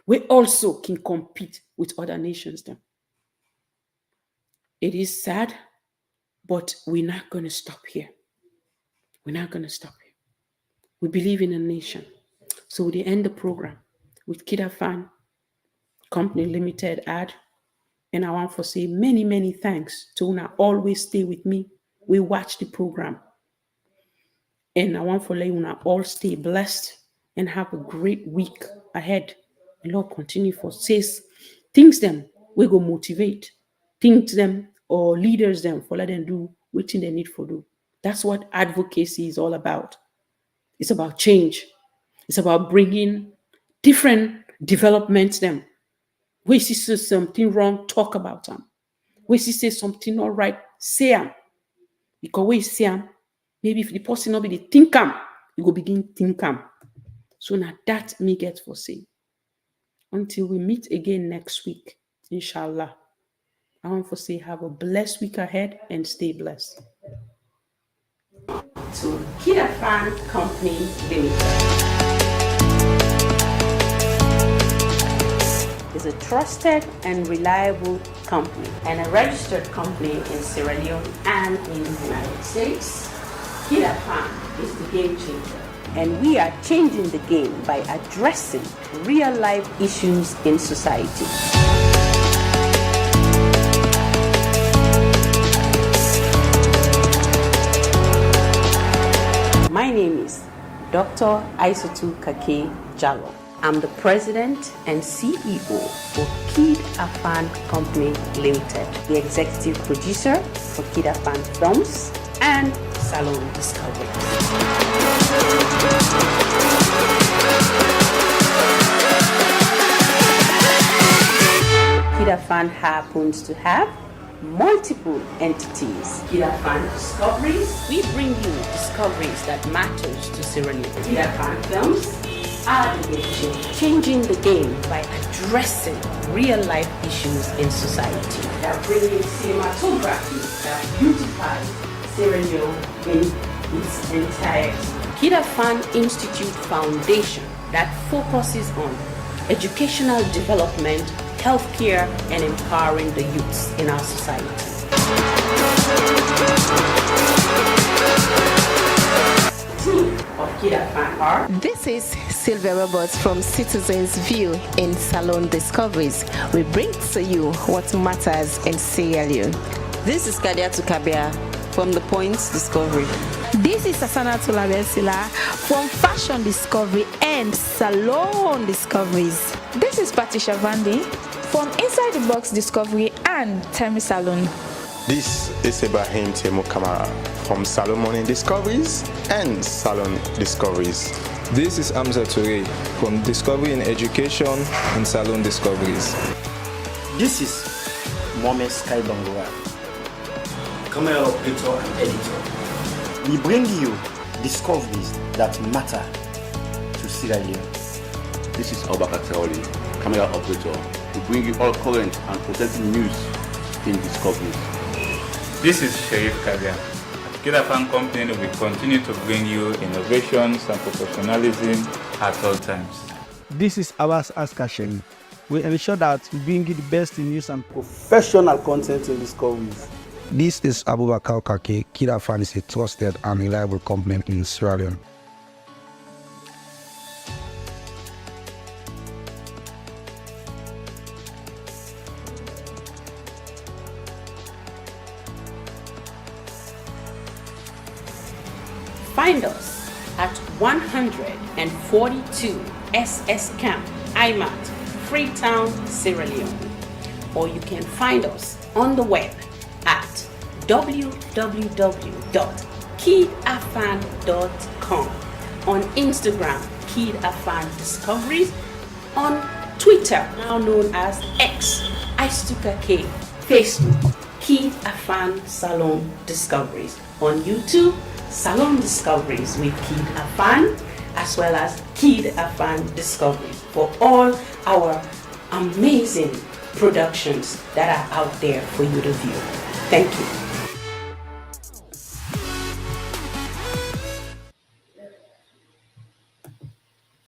we also can compete with other nations. Then. It is sad, but we're not going to stop here. We're not going to stop here. We believe in a nation. So we end the program with KID-AFAN Company Limited ad. And I want to say many thanks to una always stay with me. We watch the program. And I want to let una all stay blessed and have a great week ahead. The Lord continue for says things them we go motivate. Things them or leaders them for let them do what they need for do. That's what advocacy is all about. It's about change. It's about bringing different developments them. We see something wrong, talk about them. We see something not right, say them. Because we say them, maybe if the person not be the think them, you go begin think them. So now that me get for say. Until we meet again next week, inshallah. I want to say have a blessed week ahead and stay blessed. To KID-AFAN Company Limited is a trusted and reliable company and a registered company in Sierra Leone and in the United States. KID-AFAN is the game changer, and we are changing the game by addressing real-life issues in society. My name is Dr. Isatu Kakay-Diallo. I'm the president and CEO for KID-AFAN Company Limited, the executive producer for KID-AFAN Films and Salone Discoveries. KID-AFAN happens to have multiple entities. AFANDiscoveries, we bring you discoveries that matters to Sierra Leone. KID-AFAN Films are the game, changing the game by addressing real-life issues in society. They are bringing cinematography that beautifies Sierra Leone in its entirety. KID-AFAN Institute Foundation that focuses on educational development, healthcare, and empowering the youths in our society. Team of KID-AFAN are. This is Sylvia Roberts from Citizens View in Salone Discoveries. We bring to you what matters in Sierra Leone. This is Kadiatu Kabia from The Points Discovery. This is Asana Tulabesila from Fashion Discovery and Salone Discoveries. This is Patricia Vandi from Inside the Box Discovery and Tell Mi Salone. This is Ibrahim Temo Kamara from Salone Morning Discoveries and Salone Discoveries. This is Amza Toure from Discovery in Education and Salone Discoveries. This is Mohamed Sky Bangura, camera operator and editor. We bring you discoveries that matter to Sierra Leone. This is Obaka Teoli, camera operator. We bring you all current and presenting news in discoveries. This is Sharif Kabia. At KID-AFAN Company, we continue to bring you innovations and professionalism at all times. This is Abbas Askasheni. We ensure that we bring you the best in news and professional content in discoveries. This is Abubakar Kake. KID-AFAN is a trusted and reliable company in Sierra Leone. Find us at 142 SS Camp, IMAT, Freetown, Sierra Leone. Or you can find us on the web at www.KID-AFAN.com, on Instagram, KID-AFANdiscoveries, on Twitter, now known as X, Isatu, Facebook, KID-AFAN Salone Discoveries, on YouTube, Salone Discoveries with KID-AFAN, as well as KID-AFANdiscoveries for all our amazing productions that are out there for you to view. Thank you.